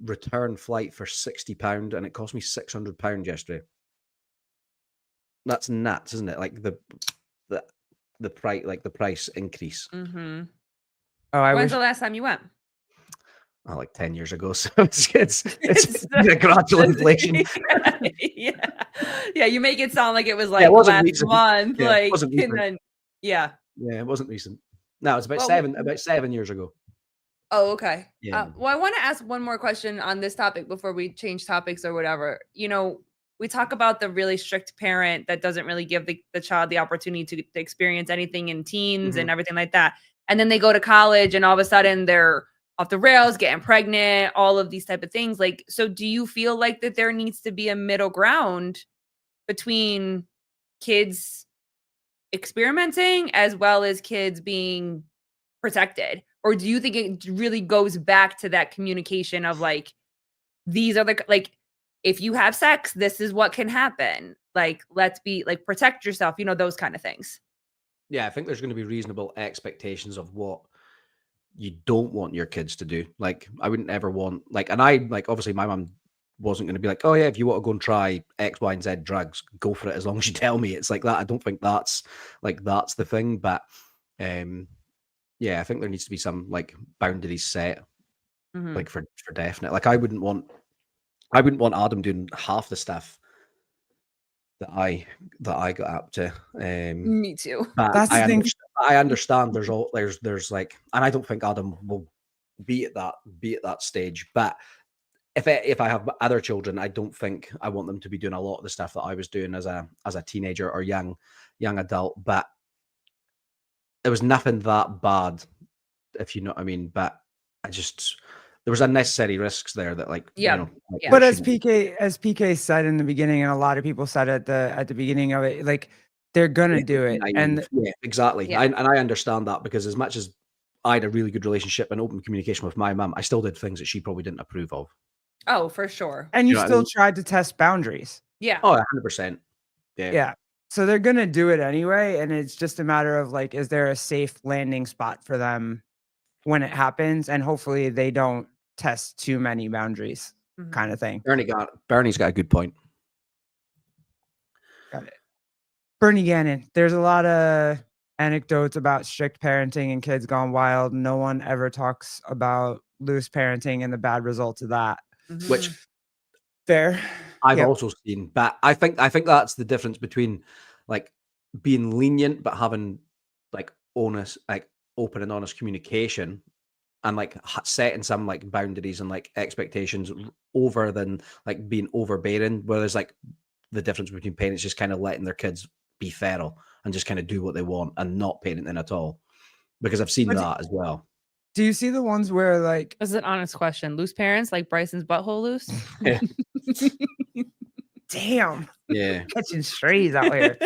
return flight for £60 and it cost me £600 yesterday. That's nuts, isn't it? Like the price, like the price increase. Oh, I When's wish. the last time you went? Like 10 years ago. So it's been a gradual inflation. yeah. Yeah, you make it sound like it was it like wasn't last recent. month. Yeah, it Like, wasn't and recent. then, yeah. Yeah, it wasn't recent. No, it's about Well, about 7 years ago. Oh, okay. Yeah. Well, I want to ask one more question on this topic before we change topics or whatever. You know, we talk about the really strict parent that doesn't really give the child the opportunity to experience anything in teens and everything like that. And then they go to college and all of a sudden they're off the rails, getting pregnant, all of these type of things. Like, so do you feel like that there needs to be a middle ground between kids experimenting as well as kids being protected? Or do you think it really goes back to that communication of like, these are the, like, if you have sex, this is what can happen. Like, let's be like, protect yourself, you know, those kind of things. Yeah, I think there's going to be reasonable expectations of what you don't want your kids to do. Like, I wouldn't ever want, like, and I, like, obviously my mum wasn't going to be like, oh yeah, if you want to go and try X, Y, and Z drugs, go for it as long as you tell me. It's like that. I don't think that's the thing. But yeah, I think there needs to be some like boundaries set, like for definite. Like I wouldn't want Adam doing half the stuff that I got up to. Me too. But That's the thing. I understand there's like, and I don't think Adam will be at that stage. But if I have other children, I don't think I want them to be doing a lot of the stuff that I was doing as a teenager or young adult. But there was nothing that bad, if you know what I mean. But there was unnecessary risks there that, like, Yeah. you know, like, Yeah. But there as PK said in the beginning, and a lot of people said at the beginning of it, like they're gonna do it, and yeah, exactly. Yeah. And I understand that, because as much as I had a really good relationship and open communication with my mum, I still did things that she probably didn't approve of. Oh, for sure. and You you know what I still mean? tried to test boundaries. Yeah. Oh, 100%. Yeah. Yeah. So they're gonna do it anyway, and it's just a matter of like, is there a safe landing spot for them when it happens, and hopefully they don't test too many boundaries, Mhm. kind of thing. Bernie's got a good point. Got it. Bernie Gannon. There's a lot of anecdotes about strict parenting and kids gone wild. No one ever talks about loose parenting and the bad results of that. Mhm. Which Fair. I've Yep. also seen, but I think that's the difference between like being lenient but having like honest, like open and honest communication, and like setting some like boundaries and like expectations over than like being overbearing. Whereas like the difference between parents just kind of letting their kids be feral and just kind of do what they want and not parenting at all, because I've seen But that as well. Do you see the ones where like This is an honest question. Loose parents, like Bryson's butthole loose? Yeah. damn Yeah. catching strays out here?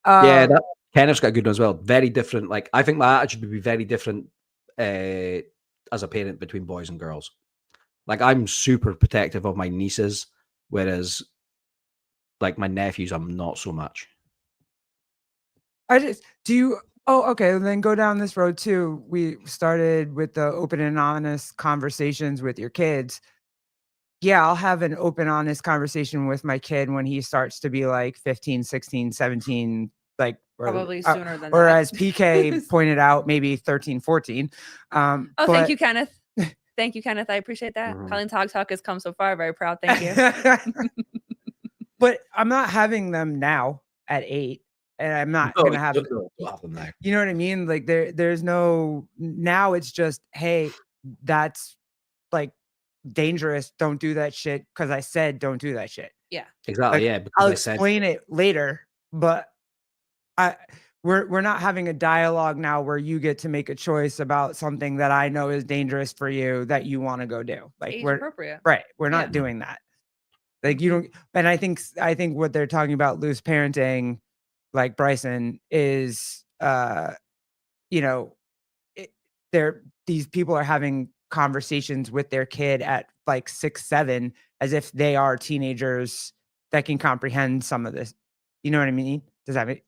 Yeah, that Kenneth's got a good one as well. Very different. Like, I think my attitude would be very different as a parent between boys and girls. Like, I'm super protective of my nieces, whereas like my nephews, I'm not so much. Okay, then go down this road too. We started with the open and honest conversations with your kids. Yeah, I'll have an open, honest conversation with my kid when he starts to be like 15, 16, 17, like Probably sooner than or that. as PK pointed out, maybe 13, 14. Oh, thank but- you, Kenneth. Thank you, Kenneth. I appreciate that. Mhm. Colleen Talk has come so far. Very proud. Thank you. But I'm not having them now at 8, and I'm not No, gonna have. don't have them now. You know what I mean? Like there's no now. It's just, hey, that's like dangerous. Don't do that shit because I said don't do that shit. Exactly. Like, Yeah. Because I'll I said, explain it later, but we're not having a dialogue now where you get to make a choice about something that I know is dangerous for you that you want to go do. Like Age we're appropriate. right. We're not Yeah. doing that. Like you don't. And I think what they're talking about loose parenting, like Bryson, is you know, these people are having conversations with their kid at like 6, 7, as if they are teenagers that can comprehend some of this. You know what I mean? Does that make?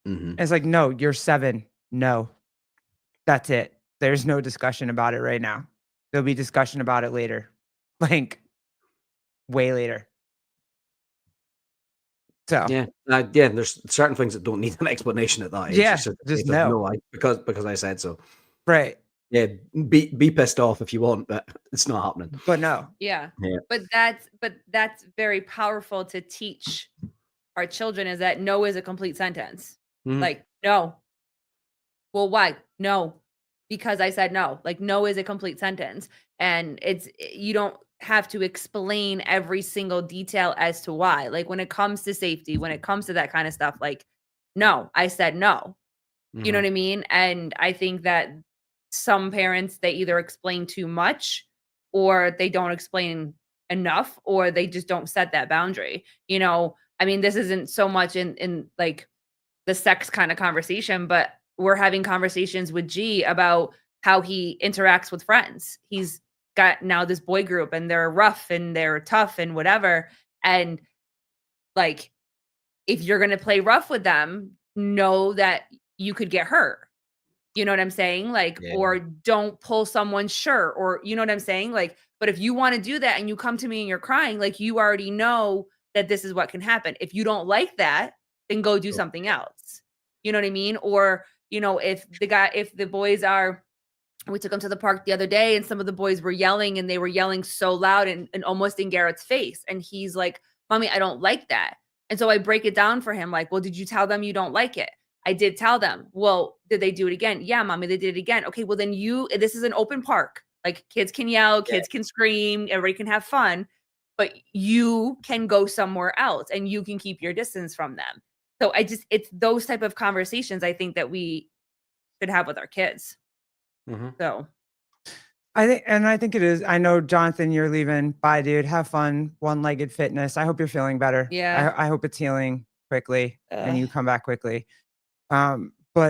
Mhm. It's like, no, you're 7. No, that's it. There's no discussion about it right now. There'll be discussion about it later, like way later. So yeah, there's certain things that don't need an explanation at that age. Yeah, It's just no, no. because I said so. Right. Yeah, be pissed off if you want, but it's not happening. But no. Yeah. Yeah. But that's very powerful to teach our children, is that no is a complete sentence. Mhm. Like, no. Well, why? No. Because I said no. Like, no is a complete sentence. And you don't have to explain every single detail as to why. Like, when it comes to safety, when it comes to that kind of stuff, like, no, I said no. You know Mhm. what I mean? And I think that some parents, they either explain too much, or they don't explain enough, or they just don't set that boundary. I mean, this isn't so much in like the sex kind of conversation, but we're having conversations with G about how he interacts with friends. He's got now this boy group, and they're rough and they're tough and whatever. And like, if you're going to play rough with them, know that you could get hurt. You know what I'm saying? Like, Yeah. or don't pull someone's shirt, or you know what I'm saying? Like, but if you want to do that and you come to me and you're crying, like, you already know that this is what can happen. If you don't like that, then go do something else. You know what I mean? Or, if the boys are, we took them to the park the other day, and some of the boys were yelling, and they were yelling so loud and almost in Garrett's face. And he's like, Mommy, I don't like that. And so I break it down for him. Like, well, did you tell them you don't like it? I did tell them. Well, did they do it again? Yeah, Mommy, they did it again. Okay, well then this is an open park. Like, kids can yell, kids can scream, everybody can have fun, but you can go somewhere else and you can keep your distance from them. So it's those type of conversations I think that we should have with our kids. Mhm. So I think it is. I know, Jonathan, you're leaving. Bye, dude. Have fun. One-legged fitness. I hope you're feeling better. Yeah. I hope it's healing quickly and you Ugh. come back quickly. But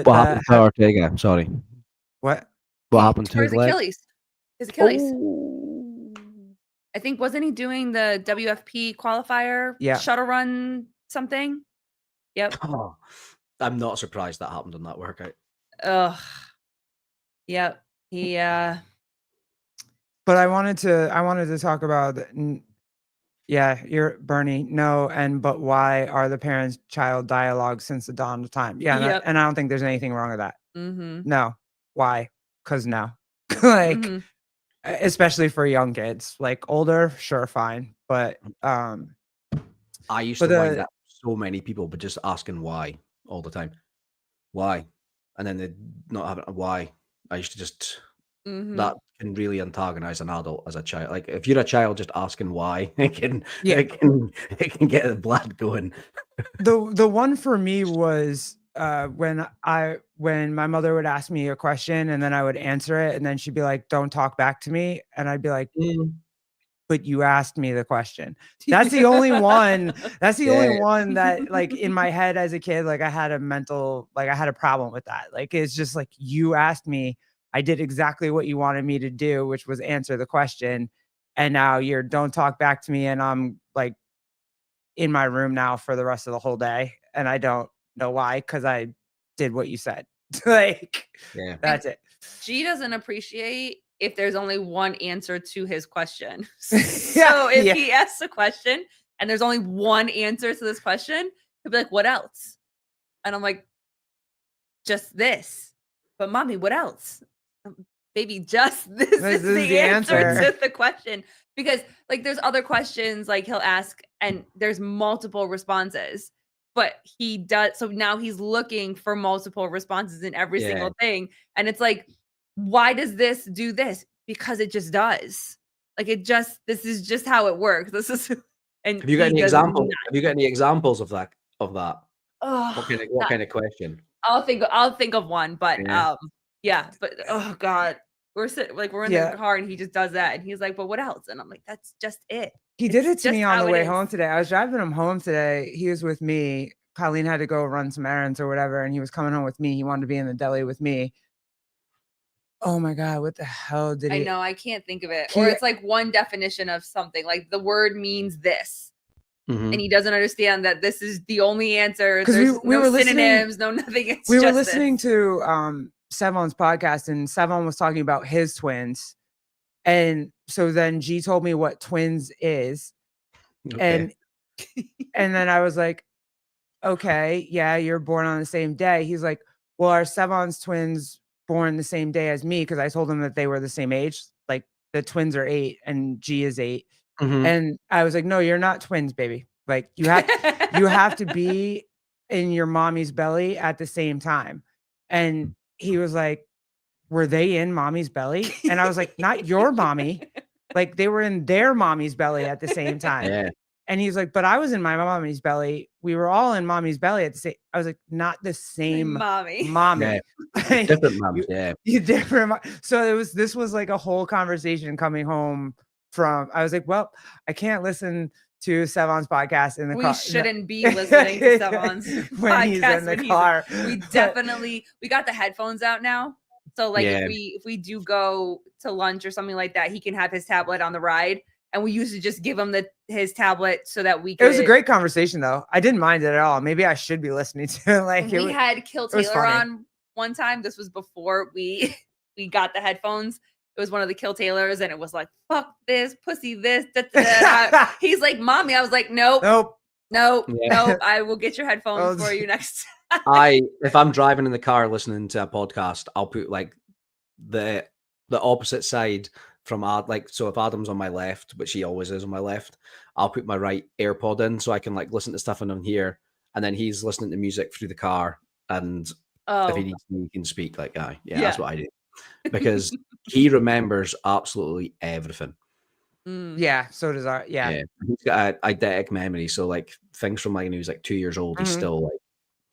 What happened to Ortega? Sorry. what? What He happened to tore his his leg? Achilles. His Achilles. I think, wasn't he doing the WFP qualifier Yeah. shuttle run something? Yep. Oh, I'm not surprised that happened on that workout. Ugh. Yep. He But I wanted to talk about yeah, you're Bernie. No, but why are the parents-child dialogue since the dawn of time? Yeah, Yep. and I don't think there's anything wrong with that. mhm. No. Why? Because no. Like, Mhm. especially for young kids. Like, older, sure, fine. But I used But to wind the- up so many people, but just asking why all the time. Why? And then they not having a why. I used to just Mhm. that can really antagonize an adult as a child. Like, if you're a child just asking why, it can Yeah. it can get the blood going. the one for me was when my mother would ask me a question and then I would answer it and then she'd be like, "Don't talk back to me," and I'd be like, "But you asked me the question." That's the only one. That's the only Yeah. one that, like, in my head as a kid, like, I had a problem with that. Like, it's just like, you asked me, I did exactly what you wanted me to do, which was answer the question, and now you're don't talk back to me, and I'm like in my room now for the rest of the whole day, and I don't know why, because I did what you said. Like, Yeah. that's it. G doesn't appreciate if there's only one answer to his question. Yeah, So if yeah. he asks a question and there's only one answer to this question, he'll be like, "What else?" And I'm like, "Just this." But Mommy, what else? Baby, just this is the answer to the question. Because like, there's other questions like he'll ask and there's multiple responses, but he does. So now he's looking for multiple responses in every Yeah. single thing. And it's like, why does this do this? Because it just does. Like, this is just how it works. This is, and Have you got he any does examples? not- Have you got any examples of that? What Oh, kind of question? I'll think of one, but Yeah. but oh God, we're in Yeah. the car and he just does that and he's like, "But what else?" And I'm like, "That's just it." He did it It's to me just on how the it way is. home today. I was driving him home today. He was with me. Colleen had to go run some errands or whatever, and he was coming home with me. He wanted to be in the deli with me. Oh my God, what the hell did I he? know, I can't think of it. Or He- it's like one definition of something, like the word means this. Mhm. And he doesn't understand that this is the only answer. 'Cause There's we no were listening- synonyms, no nothing. It's We were just listening this. to Sevon's podcast, and Sevon was talking about his twins. And so then G told me what twins is. Okay. And then I was like, okay, yeah, you're born on the same day. He's like, well, are Sevon's twins born the same day as me because I told him that they were the same age. Like the twins are 8 and G is 8. Mhm. And I was like, no, you're not twins, baby. Like you have to be in your mommy's belly at the same time. And he was like, were they in mommy's belly? And I was like, not your mommy. Like they were in their mommy's belly at the same time. Yeah. And he's like, but I was in my mommy's belly. We were all in mommy's belly at the same. I was like, not the same mommy. mommy. Yeah. Different mums. Yeah. You different. So this was like a whole conversation coming home from. I was like, well, I can't listen to Sevon's podcast in the car. We shouldn't be listening to Sevon's when he's podcast in the when car. we definitely we got the headphones out now. So like Yeah. if we do go to lunch or something like that, he can have his tablet on the ride. And we used to just give him his tablet so that we could. It was a great conversation though. I didn't mind it at all. Maybe I should be listening to it. Like we had Kill was Taylor funny. on one time. This was before we got the headphones. It was one of the Kill Taylors, and it was like, fuck this, pussy this. Da, da, da. He's like, mommy. I was like, nope, nope. nope, Yeah. nope. I will get your headphones Oh, for you next. If I'm driving in the car listening to a podcast, I'll put like the opposite side from like, so if Adam's on my left, which he always is on my left, I'll put my right AirPod in so I can like listen to stuff in here, and then he's listening to music through the car, and if Oh, he needs me, he can speak. Like, yeah, Yeah. that's what I do, because he remembers absolutely everything. mm. Yeah. So does our. Yeah. He's got a eidetic memory, so like things from like when he was like 2 years old, he's Mhm. still like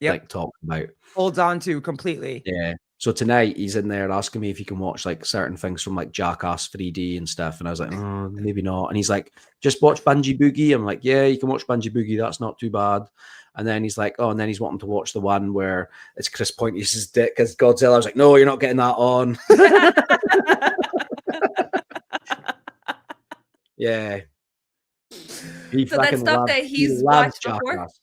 Yep. like talking about. Holds on to completely. Yeah. So tonight he's in there asking me if he can watch like certain things from like Jackass 3D and stuff. And I was like, oh, maybe not. And he's like, just watch Bungee Boogie. I'm like, yeah, you can watch Bungee Boogie. That's not too bad. And then he's like, oh, and then he's wanting to watch the one where it's Chris Pontius's dick as Godzilla. I was like, no, you're not getting that on. Yeah. He So that's fucking stuff loves- that he he's loves watched before? Jackass.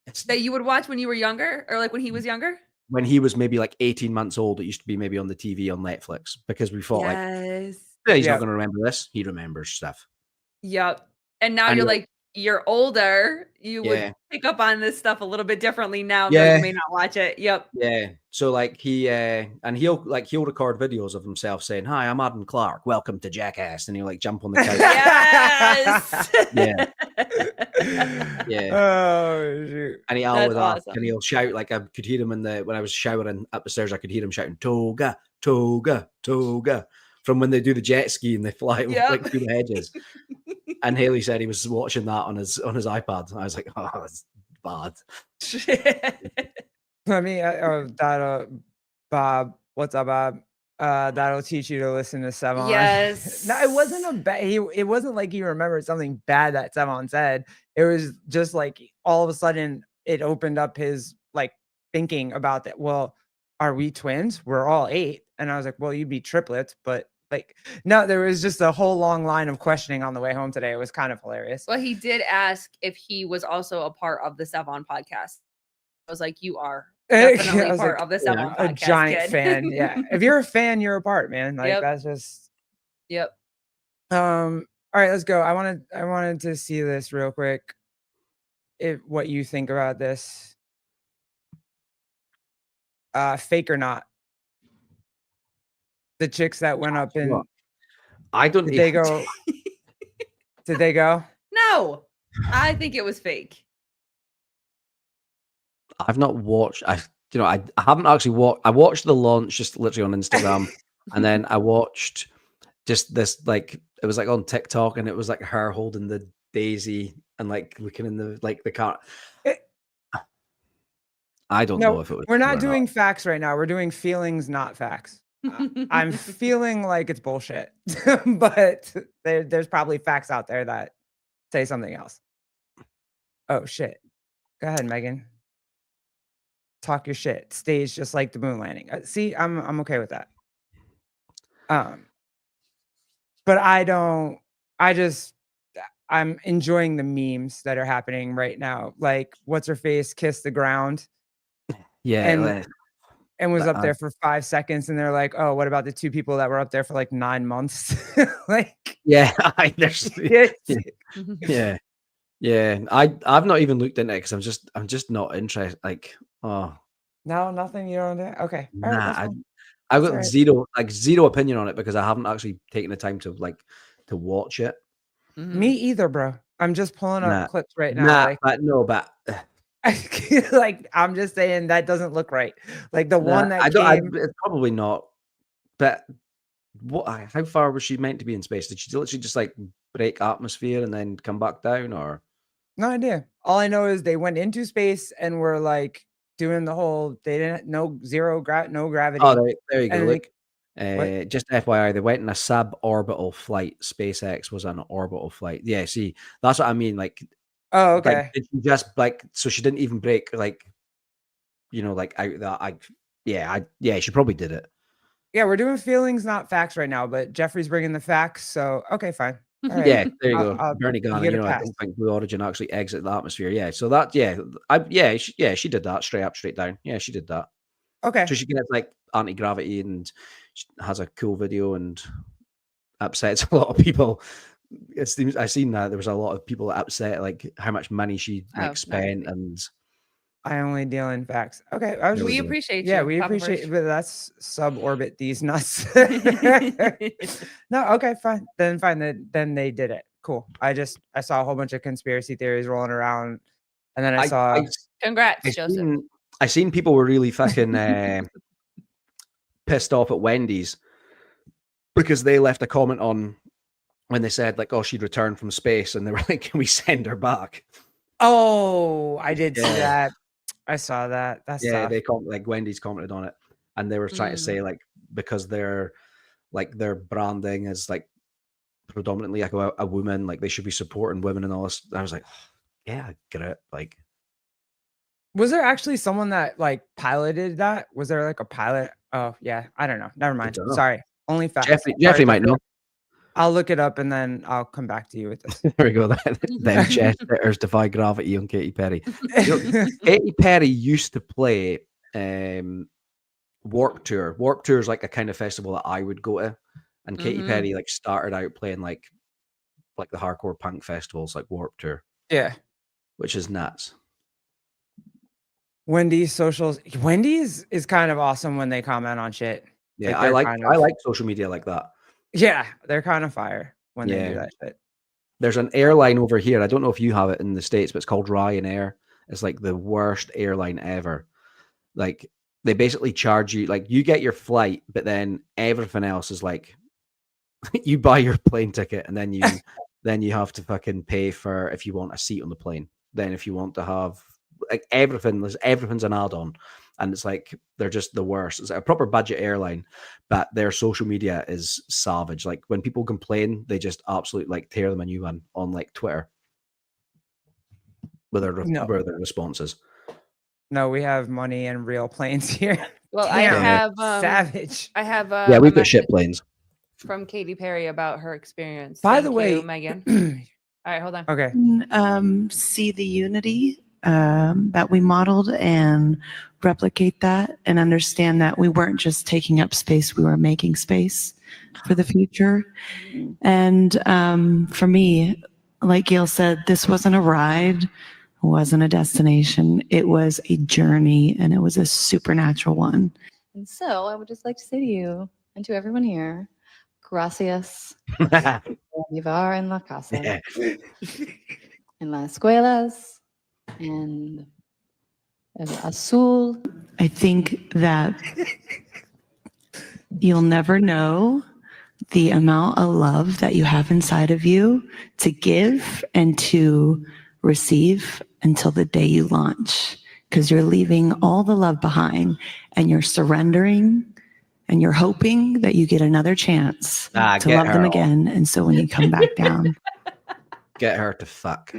It's That you would watch when you were younger, or like when he was younger. when he was maybe like 18 months old, it used to be maybe on the TV on Netflix, because we thought like, Yes. yeah, he's Yeah. not going to remember this. He remembers stuff. Yep. And now And you're you're- like, you're older. You Yeah. would pick up on this stuff a little bit differently now, though Yeah. you may not watch it. Yep. Yeah. So like he'll record videos of himself saying, "Hi, I'm Adam Clark. Welcome to Jackass," and he'll like jump on the couch. Yes. Yeah. Yeah. Oh shoot. And That's awesome. and he'll shout, like I could hear him when I was showering up the stairs, I could hear him shouting, "Toga, toga, toga," from when they do the jet ski and they fly Yep. like through the hedges. And Haley said he was watching that on his iPad. I was like, oh, that's bad. Let me Bob, what's up, Bob? That'll teach you to listen to Sevon. Yes. No, it wasn't a bad. It wasn't like he remembered something bad that Sevon said. It was just like all of a sudden it opened up his like thinking about that. Well, are we twins? We're all 8, and I was like, well, you'd be triplets, but like no, there was just a whole long line of questioning on the way home today. It was kind of hilarious. Well, he did ask if he was also a part of the Sevon podcast. I was like, you are I definitely was part like, of the yeah, Sevon a podcast. giant kid. fan. Yeah, if you're a fan, you're a part, man. Like Yep. that's just. Yep. All right, let's go. I wanted to see this real quick. What you think about this? Fake or not? The chicks that went up in. What? I don't Did they even- go? Did they go? No, I think it was fake. I've not watched. I haven't actually watched. I watched the launch just literally on Instagram, and then I watched just this like it was like on TikTok, and it was like her holding the daisy and like looking in the car. It- I don't No, know if it was. we're true not or doing facts right now. We're doing feelings, not facts. I'm feeling like it's bullshit, but there's probably facts out there that say something else. Oh shit! Go ahead, Megan. Talk your shit. Stage just like the moon landing. See, I'm okay with that. But I don't. I'm enjoying the memes that are happening right now. Like, what's her face? Kiss the ground. Yeah, and- like, And was But, up there for 5 seconds, and they're like, "Oh, what about the 2 people that were up there for like 9 months?" Like, yeah. There's, it's- yeah. I've not even looked into it because I'm just not interested. Like, oh, No, nothing. You don't do. Okay. All right. Nah, That's fine. I've That's got all right. zero opinion on it because I haven't actually taken the time to watch it. Me either, bro. I'm just pulling up Nah, clips right now. Like, but like I'm just saying that doesn't look right. Like the nah, one that I don't. came. It's probably not. But how far was she meant to be in space? Did she literally just like break atmosphere and then come back down, or? No idea. All I know is they went into space and were like doing the whole. They didn't no no gravity. Oh, there you go. And Look, what? just FYI, they went in a suborbital flight. SpaceX was an orbital flight. Yeah, see, that's what I mean. Like, Oh, like okay. did she just like so she didn't even break like, like out that yeah, she probably did it. Yeah, we're doing feelings, not facts right now. But Jeffrey's bringing the facts, so okay, fine. All right. Yeah, there you go. I'll- Bernie you Gunn. get a I pass. don't think Blue Origin actually exit the atmosphere. Yeah, so that she did that straight up, straight down. Yeah, she did that. Okay. So she gets like anti-gravity and she has a cool video and upsets a lot of people. It seems I seen that there was a lot of people upset like how much money she Oh, spent nice. and I only deal in facts. Okay. I was There we We just, go. appreciate you. yeah, we Papa appreciate, Birch. but that's suborbit these nuts. No, okay, fine. Then fine. Then they did it. Cool. I saw a whole bunch of conspiracy theories rolling around, and then I saw. Congrats, Joseph. I seen people were really fucking pissed off at Wendy's because they left a comment on when they said like, oh, she'd returned from space, and they were like, can we send her back? Oh, I did see Yeah. that. I saw that. That's Yeah, tough. they like Wendy's commented on it, and they were trying to say like because their branding is like predominantly like a woman, like they should be supporting women and all this. I was like, yeah, I get it. Like, Was there actually someone that like piloted that? Was there like a pilot? Oh yeah, I don't know. Never mind. don't know. Sorry. Only facts. Jeffrey Sorry, might know. I'll look it up and then I'll come back to you with this. There we go. Them chest sitters defy gravity on Katy Perry. Katy Perry used to play Warped Tour. Warped Tour is like a kind of festival that I would go to, and Katy Perry like started out playing like the hardcore punk festivals like Warped Tour, Yeah. which is nuts. Wendy's socials. Wendy's is kind of awesome when they comment on shit. Yeah, they're I kind of- like social media like that. Yeah, they're kind of fire when they Yeah. do that shit. There's an airline over here. I don't know if you have it in the States, but it's called Ryanair. It's like the worst airline ever. Like they basically charge you, like you get your flight, but then everything else is like you buy your plane ticket and then you have to fucking pay for if you want a seat on the plane. Then if you want to have like everything's an add-on. And it's like they're just the worst. It's like a proper budget airline, but their social media is savage. Like when people complain, they just absolutely like tear them a new one on like Twitter with their responses. No, we have money and real planes here. Well, I Damn, have savage. I have Yeah, we've got ship planes. from Katy Perry about her experience. By Thank the you, way, Megan. All right, hold on. Okay. See the unity that we modeled and replicate that and understand that we weren't just taking up space, we were making space for the future. And for me, like Gail said, this wasn't a ride, it wasn't a destination, it was a journey, and it was a supernatural one. And so I would just like to say to you and to everyone here, gracias, Bolivar en la casa, en las escuelas, and azul. I think that you'll never know the amount of love that you have inside of you to give and to receive until the day you launch, because you're leaving all the love behind and you're surrendering and you're hoping that you get another chance to get love them her again. And so when you come back down, Get her to fuck.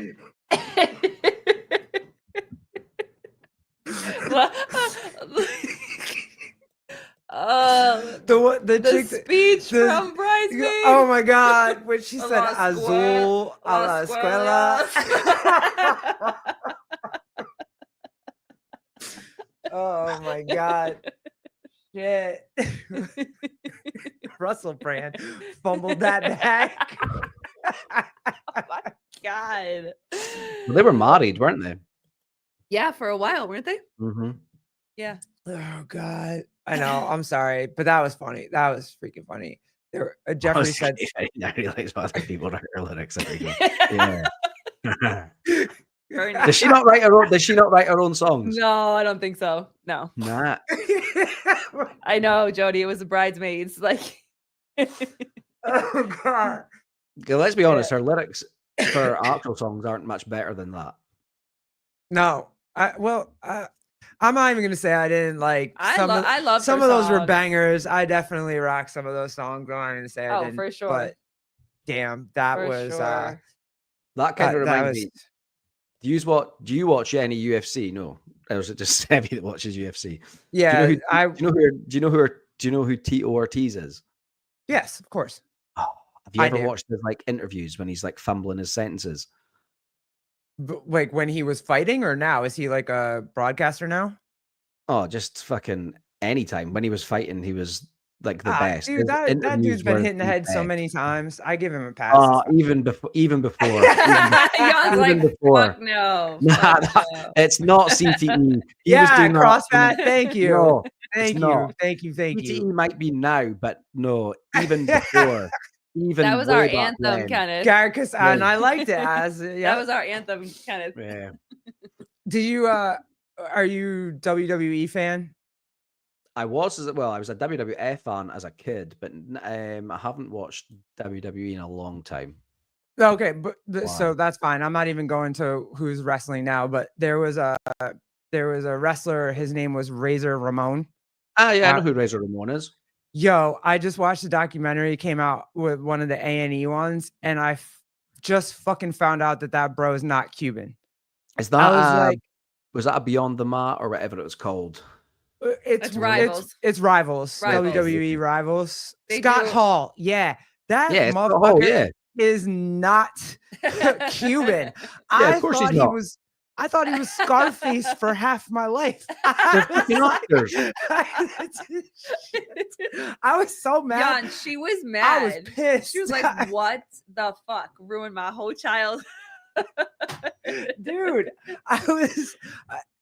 The The chick, speech the- from Bridesmaids. oh my god, when she A said la azul a la escuela. Oh my god. Shit. Russell Brand fumbled that back. Oh my God. Well, they were married, weren't they? Yeah, for a while, weren't they? Mm-hmm. Yeah. Oh God, I know. I'm sorry, but that was funny. That was freaking funny. There, Jeffrey said, I realize what other people write her lyrics every day. Yeah. Very Does she not write her own? Does she not write her own songs? No, I don't think so. No. Nah. I know, Jody. It was the bridesmaids. Like, "Oh God." Okay, let's be honest. Her lyrics for her actual songs aren't much better than that. No, I'm not even gonna say I didn't like. I love some her of those were songs. bangers. I definitely rock some of those songs. I'm not gonna say I Oh, didn't. for sure. But damn, that For was sure. That kind of that reminds was. me. Do you watch any UFC? No, or is it just Sebby that watches UFC? Yeah, do you know who Tito Ortiz is? Yes, of course. Oh, have you I ever do. watched his like interviews when he's like fumbling his sentences? But, like when he was fighting, or now is he like a broadcaster now? Oh, just fucking anytime. When he was fighting, he was like the best. Dude, His that interviews dude's been were hitting the head so best. many times. I give him a pass. Even before, Jan's even like, before. fuck no. Nah, Fuck no. it's not CTE. He was Yeah, doing that CrossFit. in- Thank you. No, Thank it's you. not. Thank you. Thank CTE you. might be now, but no, even before. Even That was way our back anthem, then. Kenneth. Garcus, and Yeah. I liked it as That yeah. was our anthem, Kenneth. Yeah. Did you are you WWE fan? I was a WWF fan as a kid, but I haven't watched WWE in a long time. Okay, but so Wow. that's fine. I'm not even going to who's wrestling now, but there was a wrestler. His name was Razor Ramon. Ah, yeah, I know who Razor Ramon is. Yo, I just watched the documentary. It came out with one of the A&E ones, and I just fucking found out that bro is not Cuban. Is that I was like, was that a Beyond the Mat or whatever it was called? it's Rivals. It's Rivals. Rivals. WWE Rivals. They Scott do- Hall. Yeah, that Yeah, Scott motherfucker Hall, yeah. is not Cuban. Yeah, of course he's not. I thought he was Scarface for half my life. They're fucking actors. I was so mad. Jan, she was mad. I was pissed. She was like, "What the fuck? Ruined my whole child." Dude, I was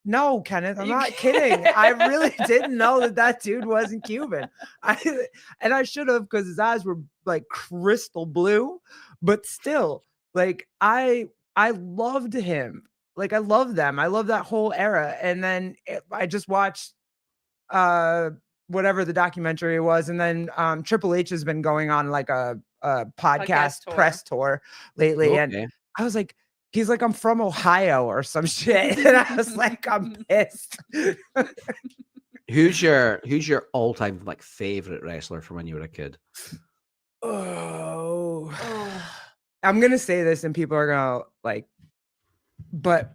no, Kenneth, I'm You not can't. kidding. I really didn't know that dude wasn't Cuban. I should have, because his eyes were like crystal blue, but still, like I loved him. Like I love them. I love that whole era. And then I just watched whatever the documentary was, and then Triple H has been going on like a podcast tour. press tour lately, and Okay. I was like, he's like, I'm from Ohio or some shit. And I was like, I'm pissed. Who's your all-time like favorite wrestler from when you were a kid? Oh, I'm gonna say this and people are gonna like, but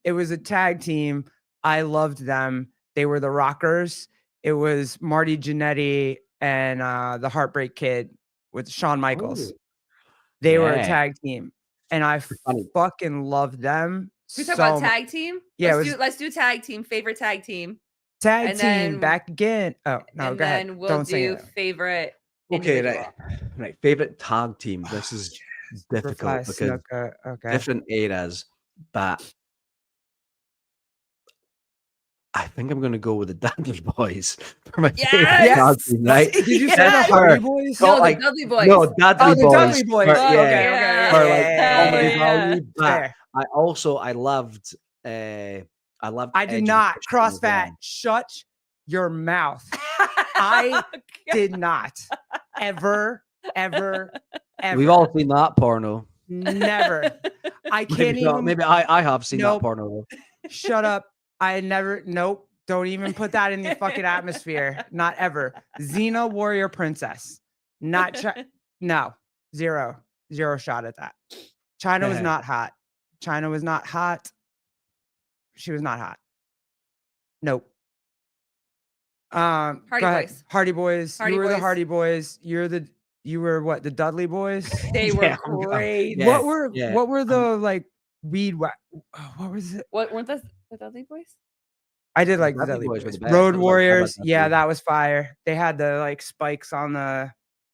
it was a tag team. I loved them. They were the Rockers. It was Marty Jannetty and the Heartbreak Kid with Shawn Michaels. Oh, They were a yeah. tag team, and I Funny. fucking loved them. We talk so about mu- tag team. Yeah, let's do tag team. Favorite tag team, Tag and team then- back again. Oh no, and go then ahead. we'll Don't say do it. favorite. Okay, individual. right. Favorite tag team. This is Reply difficult because Snuka. Okay. different eras, but I think I'm going to go with the Dudley Boys for my favorite Yes! tag team, right? Did you say Yes! the Hardy Boys? No, No, the like- Dudley Boys. No, Dudley Oh, the Boys. Dudley Boys. for- Oh, yeah, okay, yeah, for like yeah, comedy yeah. value. But Fair. I loved. I loved. I did Edge not. and Christian as CrossFat. well. Shut your mouth. I did not. Ever. We've all seen that porno. Never. I can't Maybe not. even. Maybe I have seen Nope. that porno. Though. Shut up. I never. Nope. Don't even put that in the fucking atmosphere. Not ever. Xena Warrior Princess. Not. No. Zero shot at that. China was not hot. China was not hot. She was not hot. Nope. Hardy go ahead. Boys. Hardy Boys. Hardy You were the Boys. Hardy Boys. You were what? The Dudley Boys. They were Yeah, great. yeah. What were yeah. what were the like weed? What was it? What weren't the Dudley Boys? I did like the Dudley Dudley Boys were Boys. the best. Road I was like, how about Warriors. Dudley? Yeah, that was fire. They had the like spikes on the.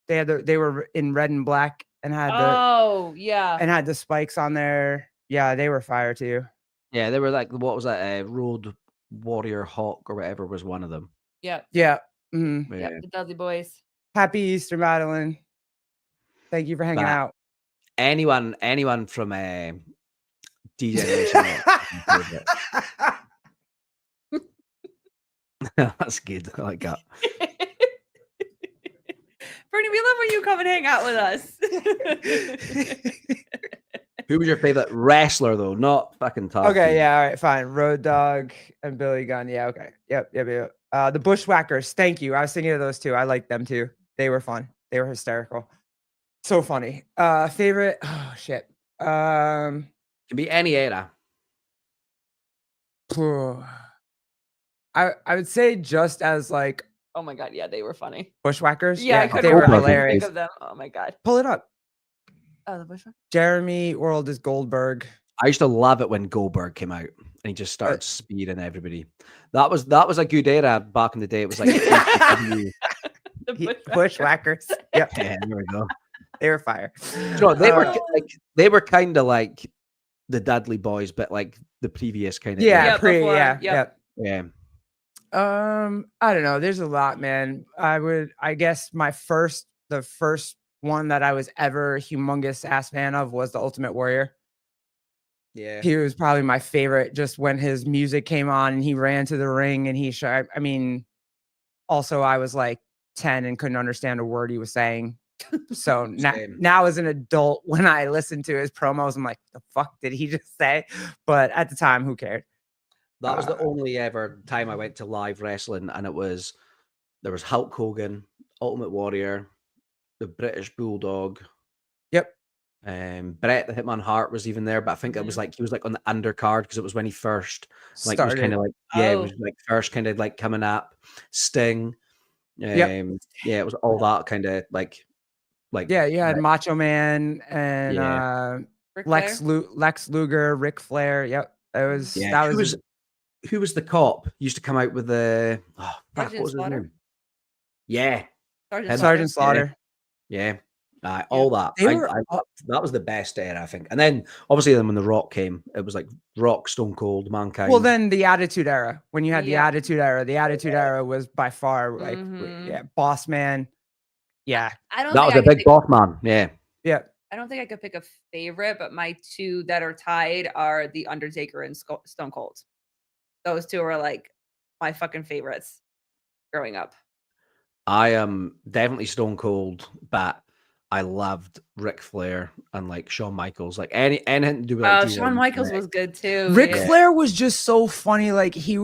They were in red and black and had Oh yeah. and had the spikes on there. Yeah, they were fire too. Yeah, they were like what was that? Road Warrior Hawk or whatever was one of them. Yep. Yeah. mhm. Yeah. Yep. The Dudley Boys. Happy Easter, Madeline. Thank you for hanging But out. anyone from D-Generation X is my favorite. That's good. I like that. Bernie, we love when you come and hang out with us. Who was your favorite wrestler though? Not fucking tag Okay, team. yeah, all right, fine. Road Dogg and Billy Gunn. Yeah, okay. Yep. The Bushwhackers. Thank you. I was thinking of those two. I liked them too. They were fun. They were hysterical. So funny. Favorite. Oh shit. Can be any era. I would say just as like Oh my god, yeah, they were funny. Bushwhackers. Yeah, I they couldn't were Goldberg was hilarious. think of them. Oh my god. Pull it up. Oh, the Bushwhackers. Jeremy World is Goldberg. I used to love it when Goldberg came out and he just started spearing everybody. That was a good era back in the day. It was like The Bushwhackers. Yep. yeah, there we go. They were fire. So they were Uh, they were kind of like the Dudley Boys, but like the previous kind of yeah, Yeah, before, yeah, yep. yeah. I don't know. There's a lot, man. I guess the first one that I was ever humongous ass fan of was the Ultimate Warrior. Yeah. He was probably my favorite just when his music came on and he ran to the ring and I mean, also I was like 10 and couldn't understand a word he was saying. So Same. now as an adult, when I listen to his promos, I'm like, the fuck did he just say? But at the time, who cared? That was the only ever time I went to live wrestling, and there was Hulk Hogan, Ultimate Warrior, the British Bulldog. Yep. Bret the Hitman Hart was even there, but I think it was like he was like on the undercard because it was when he first like was kind of like it was like first kind of like coming up. Sting. Yeah, it was all that kind of like yeah, you had Macho Man and Lex Luger, Ric Flair. Yep. Who was the cop? He used to come out with the what Sergeant was his Slaughter. name? Yeah. Sergeant Slaughter. Yeah. All that. That was the best era, I think. And then obviously then when The Rock came, it was like Rock, Stone Cold, Mankind. Well, then the Attitude Era. When you had the Attitude Era was by far like Boss Man. Yeah. I don't that think was a big boss man. Yeah. Yeah. I don't think I could pick a favorite, but my two that are tied are The Undertaker and Stone Cold. Those two are like my fucking favorites growing up. I am definitely Stone Cold, but I loved Ric Flair and like Shawn Michaels. Like anything to do with like, Shawn Michaels was good too. Ric Flair was just so funny. Like his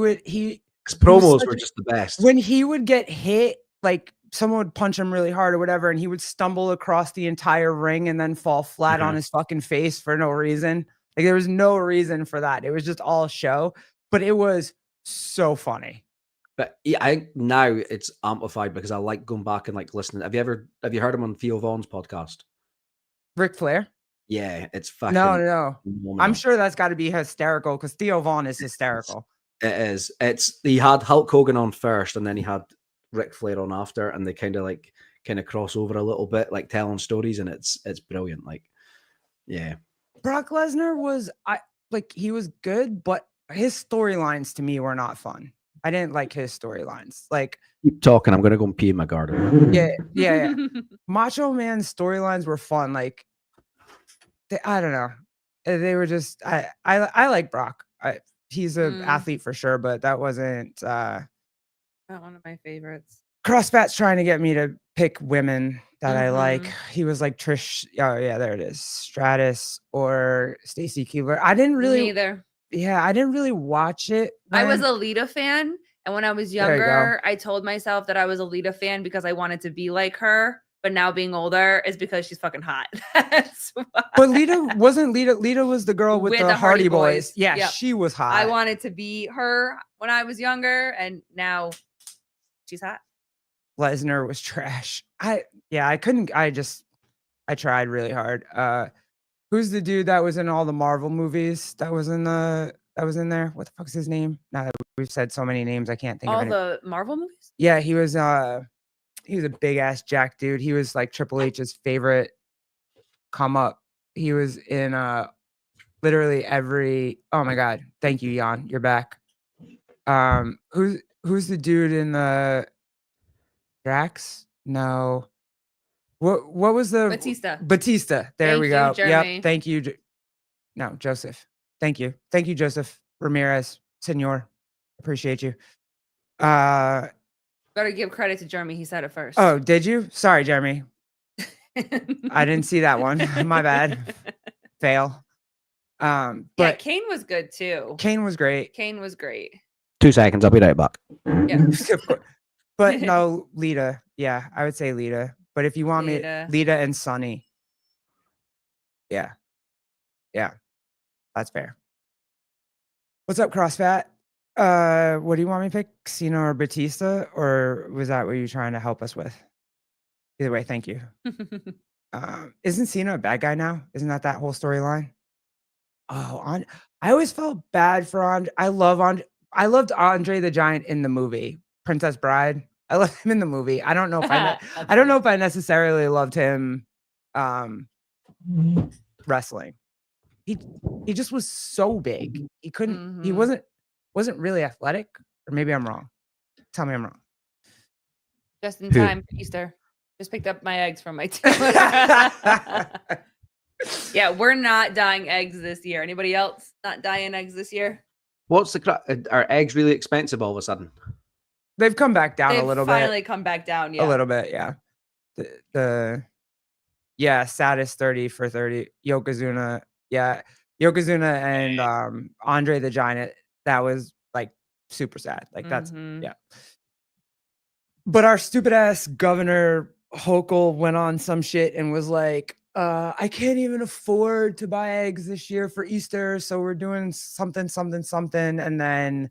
promos were just the best. When he would get hit, like someone would punch him really hard or whatever, and he would stumble across the entire ring and then fall flat on his fucking face for no reason. Like there was no reason for that. It was just all show, but it was so funny. But yeah, I think now it's amplified because I like going back and like listening. Have you heard him on Theo Vaughn's podcast? Ric Flair? Yeah, it's fucking no. I'm sure that's got to be hysterical because Theo Vaughn is hysterical. It is. He had Hulk Hogan on first, and then he had Ric Flair on after, and they kind of cross over a little bit, like telling stories, and it's brilliant. Like, yeah. Brock Lesnar was he was good, but his storylines to me were not fun. I didn't like his storylines. Like, keep talking. I'm gonna go and pee in my garden. Yeah. Macho Man's storylines were fun. Like, I don't know. They were just. I like Brock. He's an athlete for sure, but that wasn't. Not one of my favorites. CrossFat's trying to get me to pick women that I like. He was like Trish. Oh yeah, there it is. Stratus or Stacy Keibler. I didn't really either. Yeah, I didn't really watch it. I was a Lita fan, and when I was younger, I told myself that I was a Lita fan because I wanted to be like her. But now being older is because she's fucking hot. But Lita was the girl with the Hardy Boys. Yeah, yep. She was hot. I wanted to be her when I was younger, and now she's hot. Lesnar was trash. I couldn't. I tried really hard. Who's the dude that was in all the Marvel movies? That was in there. What the fuck's his name? Now that we've said so many names, I can't think of all any. the Marvel movies. Yeah, he was a big ass jack dude. He was like Triple H's favorite come up. He was in literally every. Oh my god! Thank you, Jan. You're back. Who's the dude in the Drax? No. What was the Batista. Batista. There Thank we you, go. Jeremy. Yep. Thank you. No, Joseph. Thank you. Thank you, Joseph Ramirez, Senor. Appreciate you. Gotta give credit to Jeremy. He said it first. Oh, did you? Sorry, Jeremy. I didn't see that one. My bad. Fail. Yeah, But Kane was good too. Kane was great. Kane was great. 2 seconds. I'll be right back. Yeah. Of course. But no, Lita. Yeah, I would say Lita. But if you want Lita. me, Lita and Sunny. Yeah. Yeah. That's fair. What's up, CrossFat? What do you want me to pick? Cena or Batista? Or was that what you're trying to help us with? Either way, thank you. Isn't Cena a bad guy now? Isn't that whole storyline? Oh, I always felt bad for Andre. I loved Andre the Giant in the movie Princess Bride. I loved him in the movie. I don't know if I don't know if I necessarily loved him wrestling. He just was so big. He couldn't. He wasn't really athletic. Or maybe I'm wrong. Tell me I'm wrong. Just in time for Easter. Just picked up my eggs from my team. Yeah, we're not dyeing eggs this year. Anybody else not dyeing eggs this year? What's are eggs really expensive all of a sudden? They've come back down They've a little finally bit. come back down. Yeah, A little bit, yeah. The saddest 30 for 30. Yokozuna, yeah. Yokozuna and Andre the Giant. That was like super sad. Like that's yeah. But our stupid ass Governor Hochul went on some shit and was like, I can't even afford to buy eggs this year for Easter, so we're doing something. And then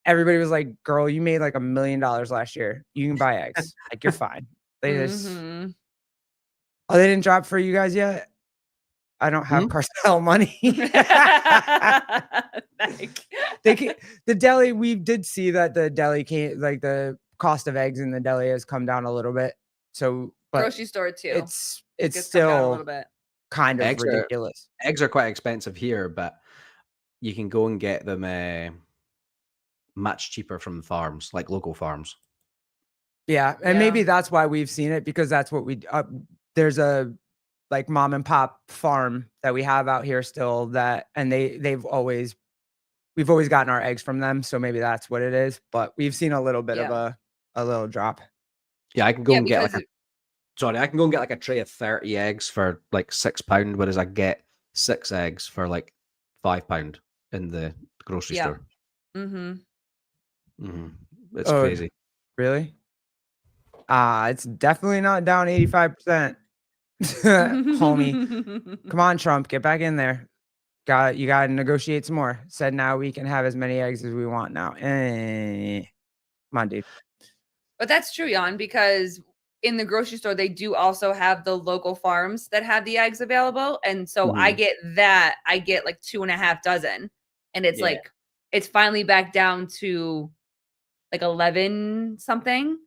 everybody was like, girl, you made like $1 million last year. You can buy eggs. Like, you're fine. They just oh, they didn't drop for you guys yet? I don't have Carcel money. The deli, we did see that the deli came, like the cost of eggs in the deli has come down a little bit. So, but grocery store too. it's Come down a still little bit. kind of ridiculous. Eggs are quite expensive here, but you can go and get them much cheaper from farms, like local farms. Yeah, and maybe that's why we've seen it, because that's what we there's a like mom and pop farm that we have out here still, that and we've always gotten our eggs from them, so maybe that's what it is. But we've seen a little bit of a little drop. Yeah, I can go and get like I can go and get like a tray of 30 eggs for like £6, whereas I get 6 eggs for like £5 in the grocery store. It's crazy. Really? It's definitely not down 85%. Homie. Come on, Trump, get back in there. You gotta negotiate some more. Said now we can have as many eggs as we want now. Come on, dude. But that's true, Jan, because in the grocery store, they do also have the local farms that have the eggs available. And so I get that. I get like 2.5 dozen. And it's like, it's finally back down to like 11 something.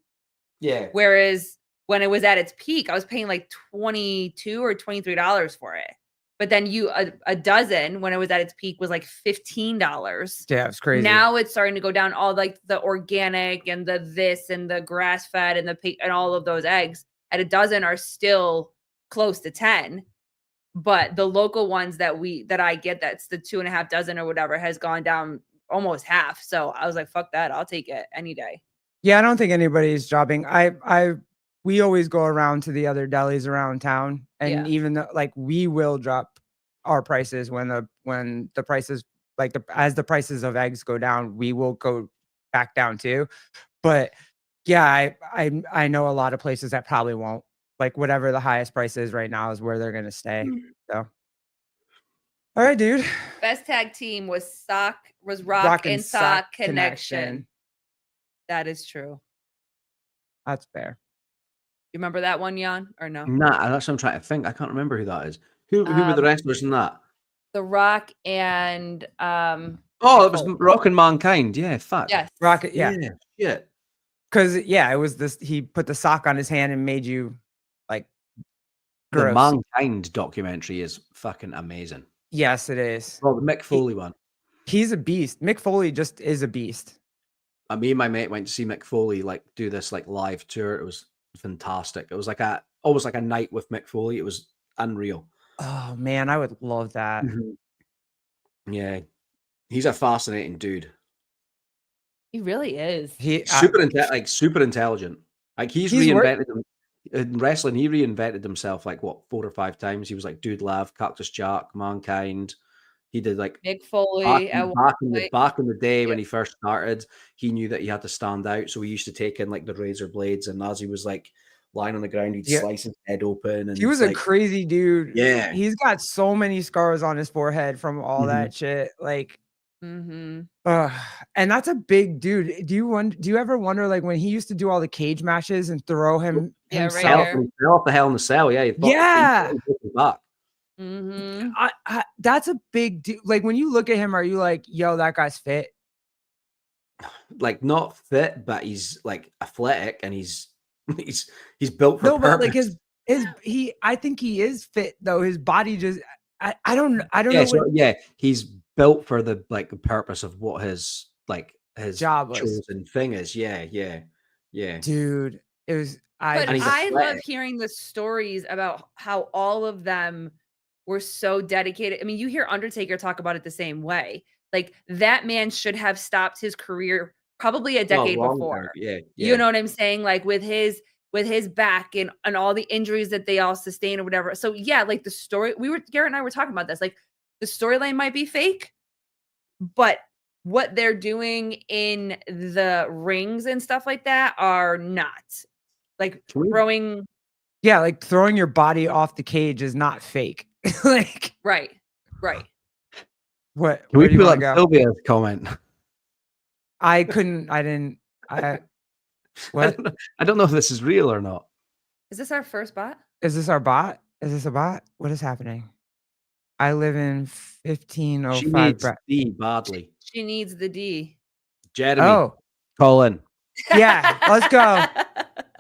Yeah. Whereas when it was at its peak, I was paying like $22 or $23 for it. But then a dozen when it was at its peak was like $15. Yeah, it's crazy. Now it's starting to go down. All like the organic and the this and the grass fed and and all of those eggs at a dozen are still close to 10. But the local ones that I get, that's the 2.5 dozen or whatever, has gone down almost half. So I was like, fuck that. I'll take it any day. Yeah, I don't think anybody's dropping. We always go around to the other delis around town, and even though, like, we will drop our prices when the prices, like, as the prices of eggs go down, we will go back down too. But yeah, I know a lot of places that probably won't. Like, whatever the highest price is right now is where they're gonna stay. So, all right, dude. Best tag team was Rock and Sock Connection. That is true. That's fair. You remember that one, Jan, or no? Nah, that's what I'm trying to think. I can't remember who that is. Who were the wrestlers in that? The Rock and it was Rock and Mankind. Yeah, fuck. Yes. Rocket, yeah. Shit. Because it was this. He put the sock on his hand and made you like gross. gross. The Mankind documentary is fucking amazing. Yes, it is. Well, the Mick Foley one. He's a beast. Mick Foley just is a beast. Me and my mate went to see Mick Foley like do this like live tour. It was fantastic. It was like almost like a night with Mick Foley. It was unreal. Oh man, I would love that. Yeah, he's a fascinating dude. He really is. Super intelligent. Like he's reinvented in wrestling. He reinvented himself like what 4 or 5 times. He was like Dude Love, Cactus Jack, Mankind. He did like Mick Foley back in the day when he first started. He knew that he had to stand out, so he used to take in like the razor blades, and as he was like lying on the ground, he'd slice his head open. And he was a crazy dude. Yeah, he's got so many scars on his forehead from all that shit. Like, and that's a big dude. Do you ever wonder like when he used to do all the cage matches and throw himself? He fell off the Hell in the Cell. Yeah. Back. That's a big dude. Like when you look at him, are you like, yo, that guy's fit? Like not fit, but he's like athletic and he's built for purpose. But like I think he is fit though. His body just I don't know. So, he's built for the like purpose of what his job chosen thing is. Yeah. Dude, it was I love hearing the stories about how all of them were so dedicated. I mean, you hear Undertaker talk about it the same way. Like that man should have stopped his career probably a decade before. Yeah. You know what I'm saying? Like with his back and all the injuries that they all sustain or whatever. So yeah, like the story Garrett and I were talking about this. Like the storyline might be fake, but what they're doing in the rings and stuff like that are not. Like throwing your body off the cage is not fake. Like right. What? Can we pull up Sylvia's comment? I didn't. What? I don't know if this is real or not. Is this our first bot? Is this our bot? Is this a bot? What is happening? I live in 1505. She needs D badly. She needs the D. Jeremy, call in. Yeah, let's go.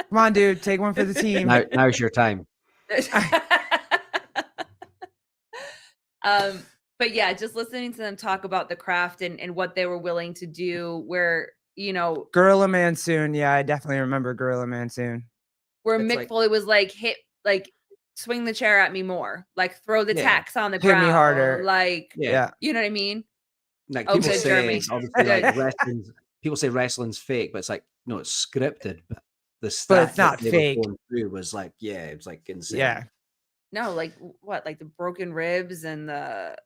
Come on, dude. Take one for the team. Now's your time. But yeah, just listening to them talk about the craft and what they were willing to do, where Gorilla Monsoon. Yeah, I definitely remember Gorilla Monsoon. Where Mick Foley was like, swing the chair at me more, like throw the tacks on the ground, hit me harder, like you know what I mean. Like people say, obviously, people say wrestling's fake, but it's like no, it's scripted. But the stuff it's not fake. Through was like it was like insane. Yeah. No, like what? Like the broken ribs and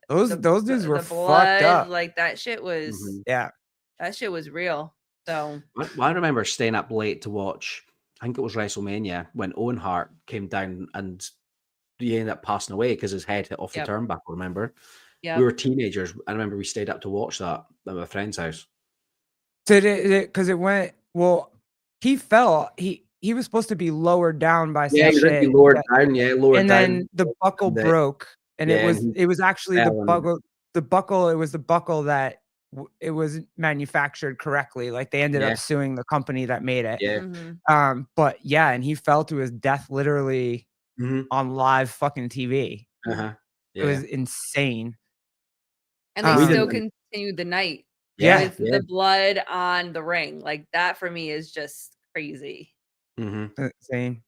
those dudes were blood, fucked up. Like that shit was that shit was real. So I remember staying up late to watch. I think it was WrestleMania when Owen Hart came down and he ended up passing away because his head hit off the turnbuckle. Remember? Yeah. We were teenagers. I remember we stayed up to watch that at my friend's house. Did it? Because it went. Well, he fell. He was supposed to be lowered down by some shit. Lowered down. And then the buckle broke, and it was actually the buckle. The buckle. It was the buckle that it was manufactured correctly. Like they ended up suing the company that made it. Yeah. But yeah, and he fell to his death literally on live fucking TV. Yeah. It was insane. And they still continued the night. With the blood on the ring. Like that for me is just crazy. Insane.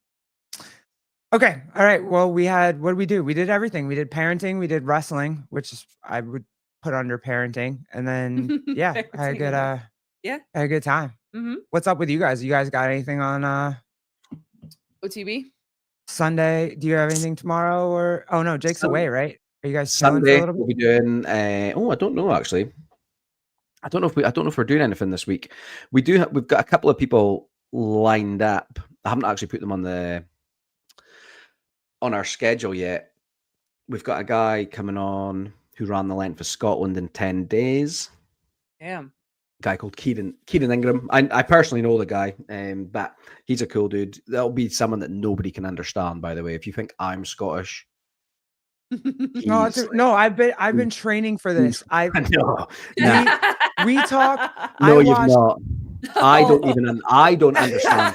Okay. All right. Well, what did we do? We did everything. We did parenting. We did wrestling, which I would put under parenting. And then, I had a good time. What's up with you guys? You guys got anything on OTB? Sunday? Do you have anything tomorrow or? Oh no, Jake's away, right? Are you guys chilling Sunday? For a little bit? We'll be doing. I don't know actually. I don't know if we're doing anything this week. We've got a couple of people lined up. I haven't actually put them on our schedule yet. We've got a guy coming on who ran the length of Scotland in 10 days. Damn. A guy called Kieran Ingram. I personally know the guy, but he's a cool dude. That'll be someone that nobody can understand, by the way. If you think I'm Scottish. No, I've been training for this. I know. We talk. No, you've not. I don't understand.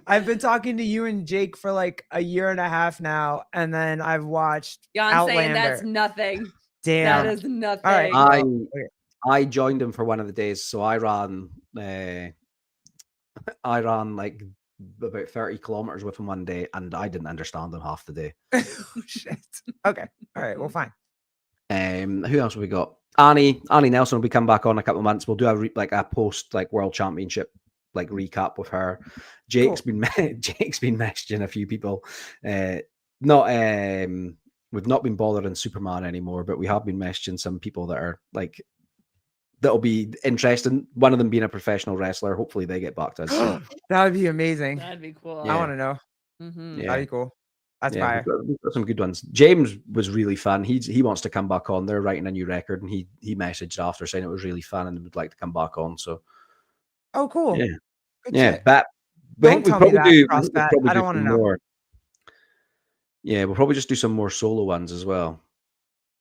I've been talking to you and Jake for like a year and a half now, and then I've watched Jan Outlander. Saying that's nothing. Damn, that is nothing. All right. I joined him for one of the days, so I ran like about 30 kilometers with him one day, and I didn't understand him half the day. Oh, shit. Okay. All right. Well, fine. Who else have we got? Annie Nelson will be coming back on in a couple of months. We'll do a post like World Championship like recap with her. Jake's been messaging a few people. We've not been bothering Superman anymore, but we have been messaging some people that are like that'll be interesting. One of them being a professional wrestler. Hopefully they get back to us soon. That would be amazing. That'd be cool. I want to know. Mhm. That'd be cool. That's Yeah, fire. we've got some good ones. James was really fun. He wants to come back on. They're writing a new record, and he messaged after saying it was really fun and would like to come back on. So Oh, cool. yeah, Good yeah. shit. But Don't tell me that, we'll CrossFat. probably I do don't want to some know. more. Yeah, we'll probably just do some more solo ones as well.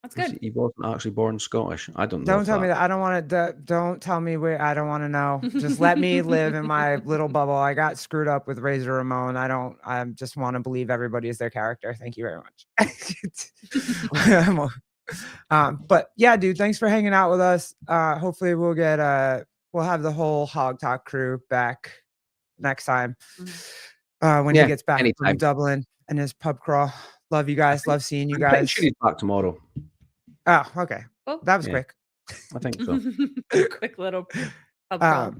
That's good. He wasn't actually born Scottish. I don't know. Don't tell me that. I don't want to. Don't tell me where. I don't want to know. Just let me live in my little bubble. I got screwed up with Razor Ramon. I just want to believe everybody is their character. Thank you very much. But yeah, dude, thanks for hanging out with us. Hopefully we'll have the whole Hog Talk crew back next time. When he gets back anytime. from Dublin and his pub crawl. Love you guys. Love seeing you I'm pretty guys. sure he's back tomorrow. Oh, okay. Oh. That was Yeah. quick. I think so. Quick little pub crawl.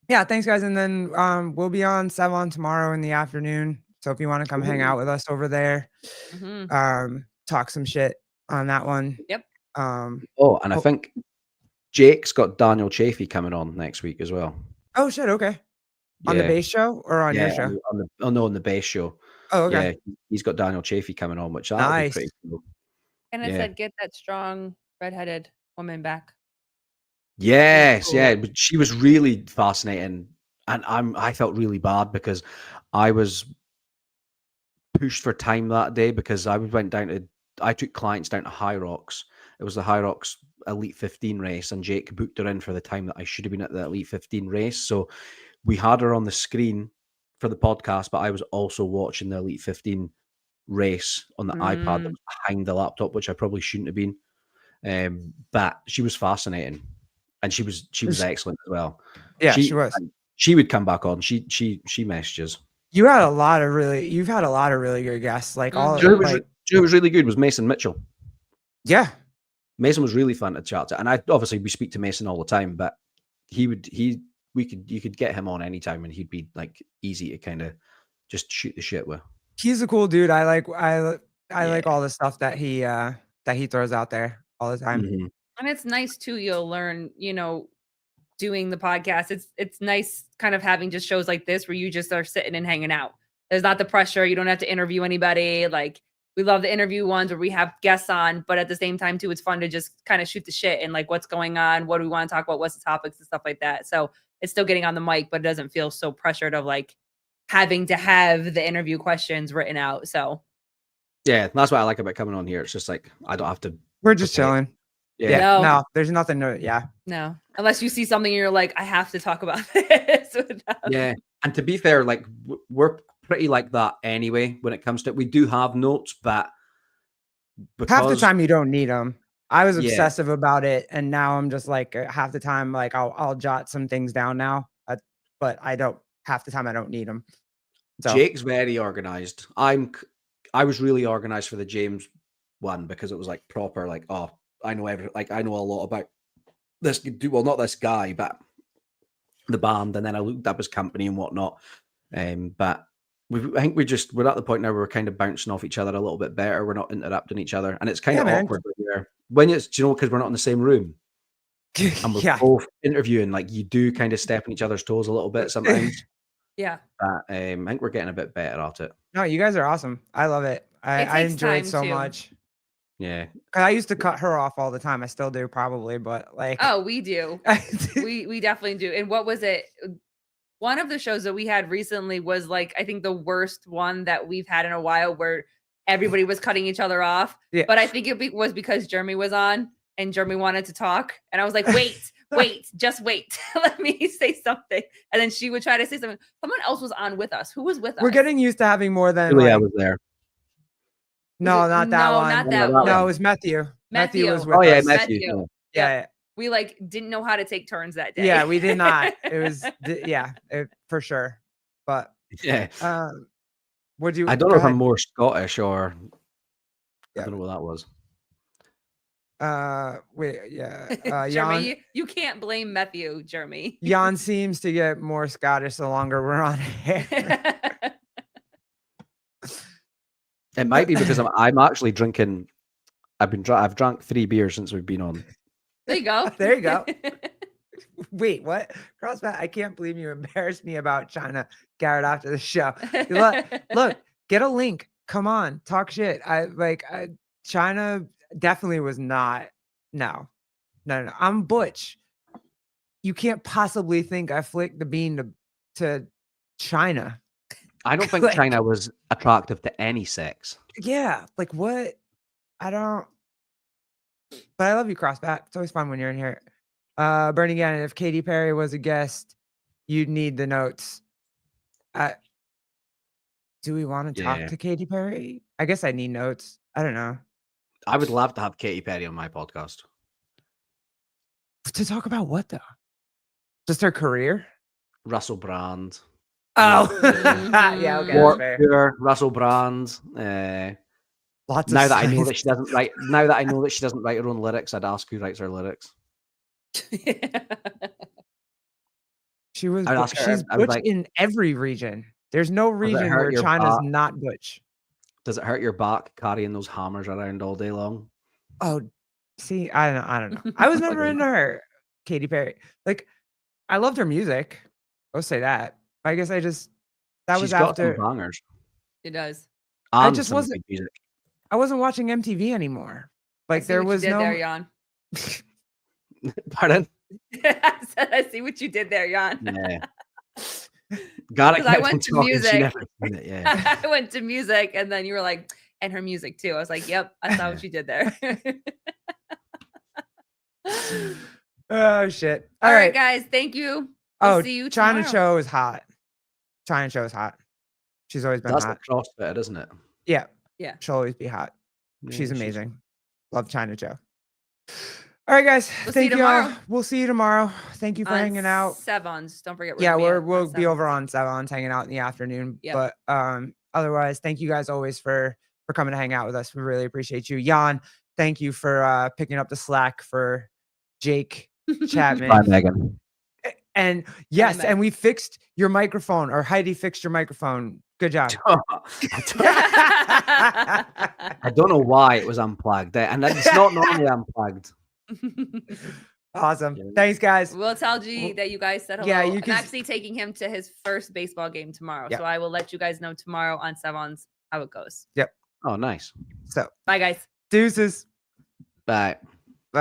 Yeah, thanks guys. And then we'll be on Sevon tomorrow in the afternoon. So if you want to come hang out with us over there, talk some shit on that one. Yep. Oh, and I think Jake's got Daniel Chafee coming on next week as well. Oh shit, okay. On the Yeah. base show or on your Yeah, show? on the base show. Oh, okay. Yeah, he's got Daniel Chafee coming on, which that'll be Nice. pretty cool. And I Yeah. said, get that strong redheaded woman back. Yes, cool. yeah, but she was really fascinating, and I felt really bad because I was pushed for time that day because I took clients down to High Rocks. It was the High Rocks Elite 15 race, and Jake booked her in for the time that I should have been at the Elite 15 race. So we had her on the screen for the podcast, but I was also watching the Elite 15 race on the iPad that was behind the laptop, which I probably shouldn't have been. But she was fascinating, and she was excellent as well. Yeah, she was. She would come back on. She messages. You've had a lot of really good guests. Like all Do you know who like, was really good was Mason Mitchell. yeah. Mason was really fun to chat to, and we speak to Mason all the time, but you could get him on anytime, and he'd be like easy to kind of just shoot the shit with. He's a cool dude. I like all the stuff that he throws out there all the time. Mhm. And it's nice too. You'll learn, doing the podcast. It's nice kind of having just shows like this where you just are sitting and hanging out. There's not the pressure. You don't have to interview anybody. Like we love the interview ones where we have guests on, but at the same time too, it's fun to just kind of shoot the shit and like what's going on, what do we want to talk about, what's the topics and stuff like that. So it's still getting on the mic, but it doesn't feel so pressured of like having to have the interview questions written out. So Yeah, that's what I like about coming on here. It's just like I don't have to. We're just prepare. chilling. Yeah. No, there's nothing to no, unless you see something and you're like, I have to talk about this. Yeah, and to be fair, like we're pretty like that anyway when it comes to it. We do have notes, but half the time you don't need them. I was Yeah. obsessive about it, and now I'm just like half the time, like I'll jot some things down now, but I don't. Half the time I don't need them. So Jake's very organized. I was really organized for the James one because it was like proper, like I know I know a lot about this. Well, not this guy, but the band, and then I looked up his company and whatnot. But I think we're at the point now where we're kind of bouncing off each other a little bit better. We're not interrupting each other, and it's kind of awkward when it's because we're not in the same room and we're both interviewing. Like you do kind of step on each other's toes a little bit sometimes. Yeah. But I think we're getting a bit better at it. no, you guys are awesome. I love it. I takes enjoy it time, so too. much. Yeah. 'Cause I used to cut her off all the time. I still do probably, but like Oh, we do. we definitely do. And what was it? One of the shows that we had recently was like, I think the worst one that we've had in a while where everybody was cutting each other off. Yeah. But I think it was because Jeremy was on and Jeremy wanted to talk. And I was like, wait, just wait. Let me say something. And then she would try to say something. Someone else was on with us. Who was with us? we're getting used to having more than Julia like, was there. no, not that No, one. not that No, one. No, it was Matthew. Matthew. was with Oh yeah, us. Matthew. Matthew. Yeah. We like didn't know how to take turns that day. Yeah, we did not. It was for sure. But Yeah. would you? I don't go know if I'm ahead. more Scottish or Yeah. I don't know what that was. Wait, yeah. Jeremy, Jan, you can't blame Matthew, Jeremy. Jan seems to get more Scottish the longer we're on air. It might be because I'm actually drinking. I've drank 3 beers since we've been on. There you go. There you go. Wait, what? Crossbat, I can't believe you embarrassed me about China, Garrett, after the show. Look, get a link. Come on, talk shit. China definitely was not. No. I'm Butch. You can't possibly think I flicked the bean to China. I don't think Like- China was attractive to any sex. Yeah, like what? I don't. But I love you, Crossbat. It's always fun when you're in here. Bernie Gannon, if Katy Perry was a guest, you'd need the notes. Do we want to Yeah. talk to Katy Perry? I guess I need notes. I don't know. I would love to have Katy Perry on my podcast. To talk about what though? Just her career? Russell Brand. Oh, Mhm. yeah. Okay, that's Warped fair. Tour, Russell Brand. Lots Now of that I know size. that she doesn't write. Now that I know that she doesn't write her own lyrics, I'd ask who writes her lyrics. She was. I'd ask her, She's I was butch like- in every region. There's no region hurt where your China's back? not butch. Does it hurt your back carrying those hammers around all day long? Oh, see, I don't know. I was never into her, Katy Perry. Like, I loved her music. I'll say that. I guess that She's was got some after bangers. It does. And just some wasn't- good music. I wasn't watching MTV anymore. I Like see there what you was did no. there, Jan. Pardon? I said, I see what you did there, Jan. Yeah. Got it. 'Cause I went to music. Yeah. I went to music, and then you were like, and her music too. I was like, yep, I saw what you did there. Oh shit! All right, guys, thank you. We'll Oh, see you China tomorrow. Show is hot. China Show is hot. She's always been That's hot. the CrossFit, isn't it? Yeah. Yeah. She'll always be hot. Yeah, She's she's- amazing. Love China Joe. All right, guys. We'll see you Thank you all. tomorrow. We'll see you tomorrow. Thank you for On hanging out. Sevons. Don't forget. Yeah, gonna be we'll on be over Sevens. on Savons hanging out in the afternoon. Yep. But otherwise, thank you guys always for coming to hang out with us. We really appreciate you. Jan, thank you for picking up the slack for Jake Chapman. Bye, Megan. And yes, Meg. and we fixed your microphone, or Heidi fixed your microphone. Good job. I don't know why it was unplugged, and it's not normally unplugged. Awesome. Yeah. Thanks, guys. We'll tell G that you guys said hello. Yeah, you I'm can- actually taking him to his first baseball game tomorrow. Yeah. So I will let you guys know tomorrow on Sevons how it goes. Oh, nice. So, Bye, guys. deuces. Bye.